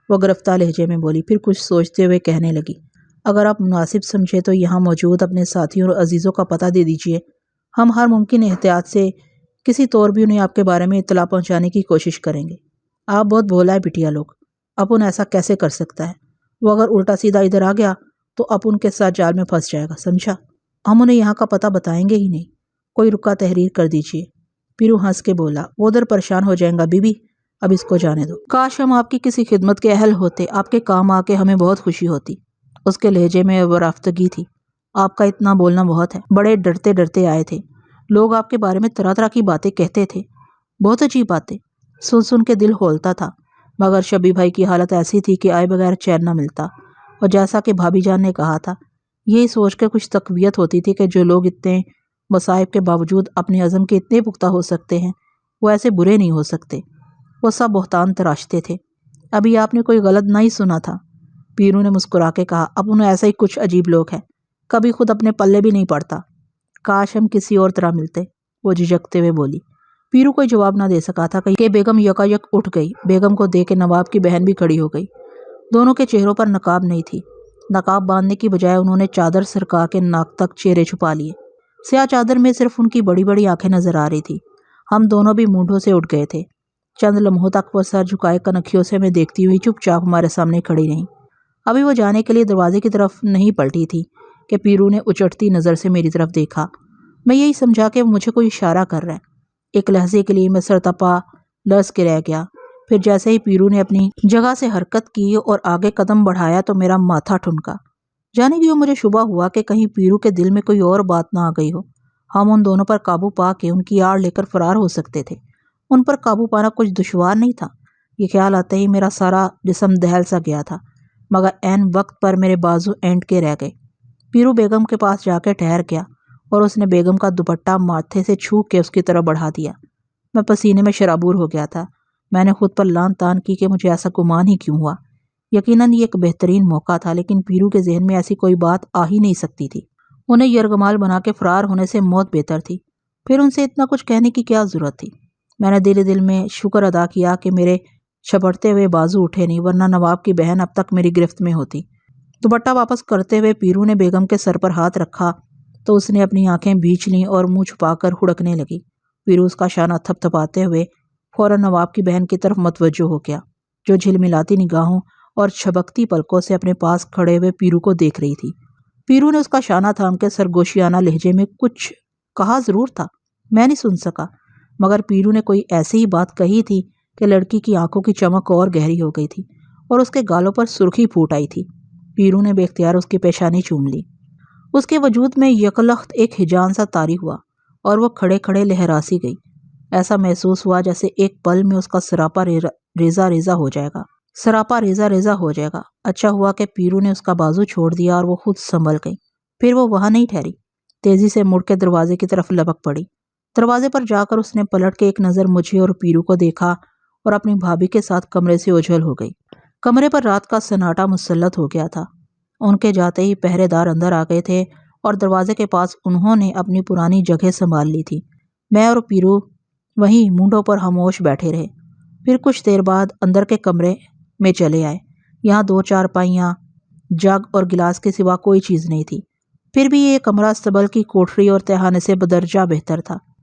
وہ گرفتہ لہجے میں بولی۔ پھر کچھ سوچتے ہوئے کہنے لگی، اگر آپ مناسب سمجھے تو یہاں موجود اپنے ساتھیوں اور عزیزوں کا پتہ دے دیجئے، ہم ہر ممکن احتیاط سے کسی طور بھی انہیں آپ کے بارے میں اطلاع پہنچانے کی کوشش کریں گے۔ آپ بہت بھولا ہے بٹیا لوگ، اپن ایسا کیسے کر سکتا ہے؟ وہ اگر الٹا سیدھا ادھر آ گیا تو اپن کے ساتھ جال میں پھنس جائے گا، سمجھا؟ ہم انہیں یہاں کا پتہ بتائیں گے ہی نہیں، کوئی رکا تحریر کر دیجئے۔ پیرو ہنس کے بولا، وہ ادھر پریشان ہو جائیں گا بی بی، اب اس کو جانے دو۔ کاش ہم آپ کی کسی خدمت کے اہل ہوتے، آپ کے کام آ کے ہمیں بہت خوشی ہوتی۔ اس کے لہجے میں ورفتگی تھی۔ آپ کا اتنا بولنا بہت ہے، بڑے ڈرتے ڈرتے آئے تھے، لوگ آپ کے بارے میں طرح طرح کی باتیں کہتے تھے، بہت عجیب باتیں، سن سن کے دل ہولتا تھا، مگر شبی بھائی کی حالت ایسی تھی کہ آئے بغیر چین نہ ملتا، اور جیسا کہ بھابھی جان نے کہا تھا، یہی سوچ کے کچھ تقویت ہوتی تھی کہ جو لوگ اتنے مصائب کے باوجود اپنے عزم کے اتنے پختہ ہو سکتے ہیں، وہ ایسے برے نہیں ہو سکتے۔ وہ سب بہتان تراشتے تھے۔ ابھی آپ نے کوئی غلط نہیں سنا تھا، پیرو نے مسکرا کے کہا، اب انہیں ایسا ہی کچھ عجیب لوگ ہیں، کبھی خود اپنے پلے بھی نہیں پڑتا، کاش ہم کسی اور طرح ملتے، وہ جھجکتے ہوئے بولی۔ پیرو کوئی جواب نہ دے سکا تھا کہ بیگم یکایک اٹھ گئی۔ بیگم کو دیکھ کے نواب کی بہن بھی کھڑی ہو گئی۔ دونوں کے چہروں پر نقاب نہیں تھی، نقاب باندھنے کی بجائے انہوں نے چادر سرکا کے ناک تک چہرے چھپا لیے، سیاہ چادر میں صرف ان کی بڑی بڑی آنکھیں نظر آ رہی تھی۔ ہم دونوں بھی مونڈھوں سے اٹھ گئے تھے۔ چند لمحوں تک وہ سر جھکائے کنکھیوں سے ہمیں دیکھتی ہوئی چپ چاپ ہمارے سامنے کھڑی رہیں۔ ابھی وہ جانے کے لیے دروازے کی طرف نہیں پلٹی تھی کہ پیرو نے اچٹتی نظر سے میری طرف دیکھا۔ میں یہی سمجھا کہ وہ مجھے کوئی اشارہ کر رہا ہے۔ ایک لحظے کے لیے میں سرتپا لرز کے رہ گیا، پھر جیسے ہی پیرو نے اپنی جگہ سے حرکت کی اور آگے قدم بڑھایا تو میرا ماتھا ٹھنکا۔ جانے کیوں مجھے شبہ ہوا کہ کہیں پیرو کے دل میں کوئی اور بات نہ آ گئی ہو۔ ہم ان دونوں پر قابو پا کے ان کی آڑ لے کر فرار ہو سکتے تھے، ان پر قابو پانا کچھ دشوار نہیں تھا۔ یہ خیال آتے ہی میرا سارا جسم دہل سا گیا تھا، مگر عین وقت پر میرے بازو اینٹ کے رہ گئے۔ پیرو بیگم کے پاس جا کے ٹھہر گیا اور اس نے بیگم کا دوپٹہ ماتھے سے چھو کے اس کی طرف بڑھا دیا۔ میں پسینے میں شرابور ہو گیا تھا۔ میں نے خود پر لان تان کی کہ مجھے ایسا گمان ہی کیوں ہوا۔ یقیناً یہ ایک بہترین موقع تھا، لیکن پیرو کے ذہن میں ایسی کوئی بات آ ہی نہیں سکتی تھی۔ انہیں یرغمال بنا کے فرار ہونے سے موت بہتر تھی، پھر ان سے اتنا کچھ کہنے کی کیا ضرورت تھی؟ میں نے دل میں شکر ادا کیا کہ میرے چھپڑتے ہوئے بازو اٹھے نہیں، ورنہ نواب کی بہن اب تک میری گرفت میں ہوتی۔ دوپٹہ واپس کرتے ہوئے پیرو نے بیگم کے سر پر ہاتھ رکھا تو اس نے اپنی آنکھیں بھیچ لیں اور منہ چھپا کر ہڑکنے لگی۔ پیرو اس کا شانہ تھپ تھپاتے ہوئے فوراً نواب کی بہن کی طرف متوجہ ہو گیا، جو جھلملاتی نگاہوں اور چھبکتی پلکوں سے اپنے پاس کھڑے ہوئے پیرو کو دیکھ رہی تھی۔ پیرو نے اس کا شانہ تھام کے سرگوشیانہ لہجے میں کچھ کہا ضرور تھا، میں نہیں سن سکا، مگر پیرو نے کوئی ایسی ہی بات کہی تھی کہ لڑکی کی آنکھوں کی چمک اور گہری ہو گئی تھی اور اس کے گالوں پر سرخی پھوٹ آئی تھی۔ پیرو نے بے اختیار اس کی پیشانی چوم لی۔ اس کے وجود میں یکلخت ایک ہجان سا طاری ہوا اور وہ کھڑے کھڑے لہرا سی گئی۔ ایسا محسوس ہوا جیسے ایک پل میں اس کا سراپا ریزہ ریزہ ہو جائے گا۔ سراپا ریزہ ریزہ ہو جائے گا۔ اچھا ہوا کہ پیرو نے اس کا بازو چھوڑ دیا اور وہ خود سنبھل گئی۔ پھر وہ وہاں نہیں ٹھہری، تیزی سے مڑ کے دروازے کی طرف لپک پڑی۔ دروازے پر جا کر اس نے پلٹ کے ایک نظر مجھے اور پیرو کو دیکھا اور اپنی بھابھی کے ساتھ کمرے سے اوجھل ہو گئی۔ کمرے پر رات کا سناٹا مسلط ہو گیا تھا۔ ان کے جاتے ہی پہرے دار اندر آ گئے تھے اور دروازے کے پاس انہوں نے اپنی پرانی جگہ سنبھال لی تھی۔ میں اور پیرو وہیں مونڈوں پر خاموش بیٹھے رہے۔ پھر کچھ دیر بعد اندر کے کمرے میں چلے آئے۔ یہاں 2 چارپائیاں، جگ اور گلاس کے سوا کوئی چیز نہیں تھی۔ پھر بھی یہ کمرہ استبل کی کوٹری اور تہانے سے بدرجہ بہتر تھا۔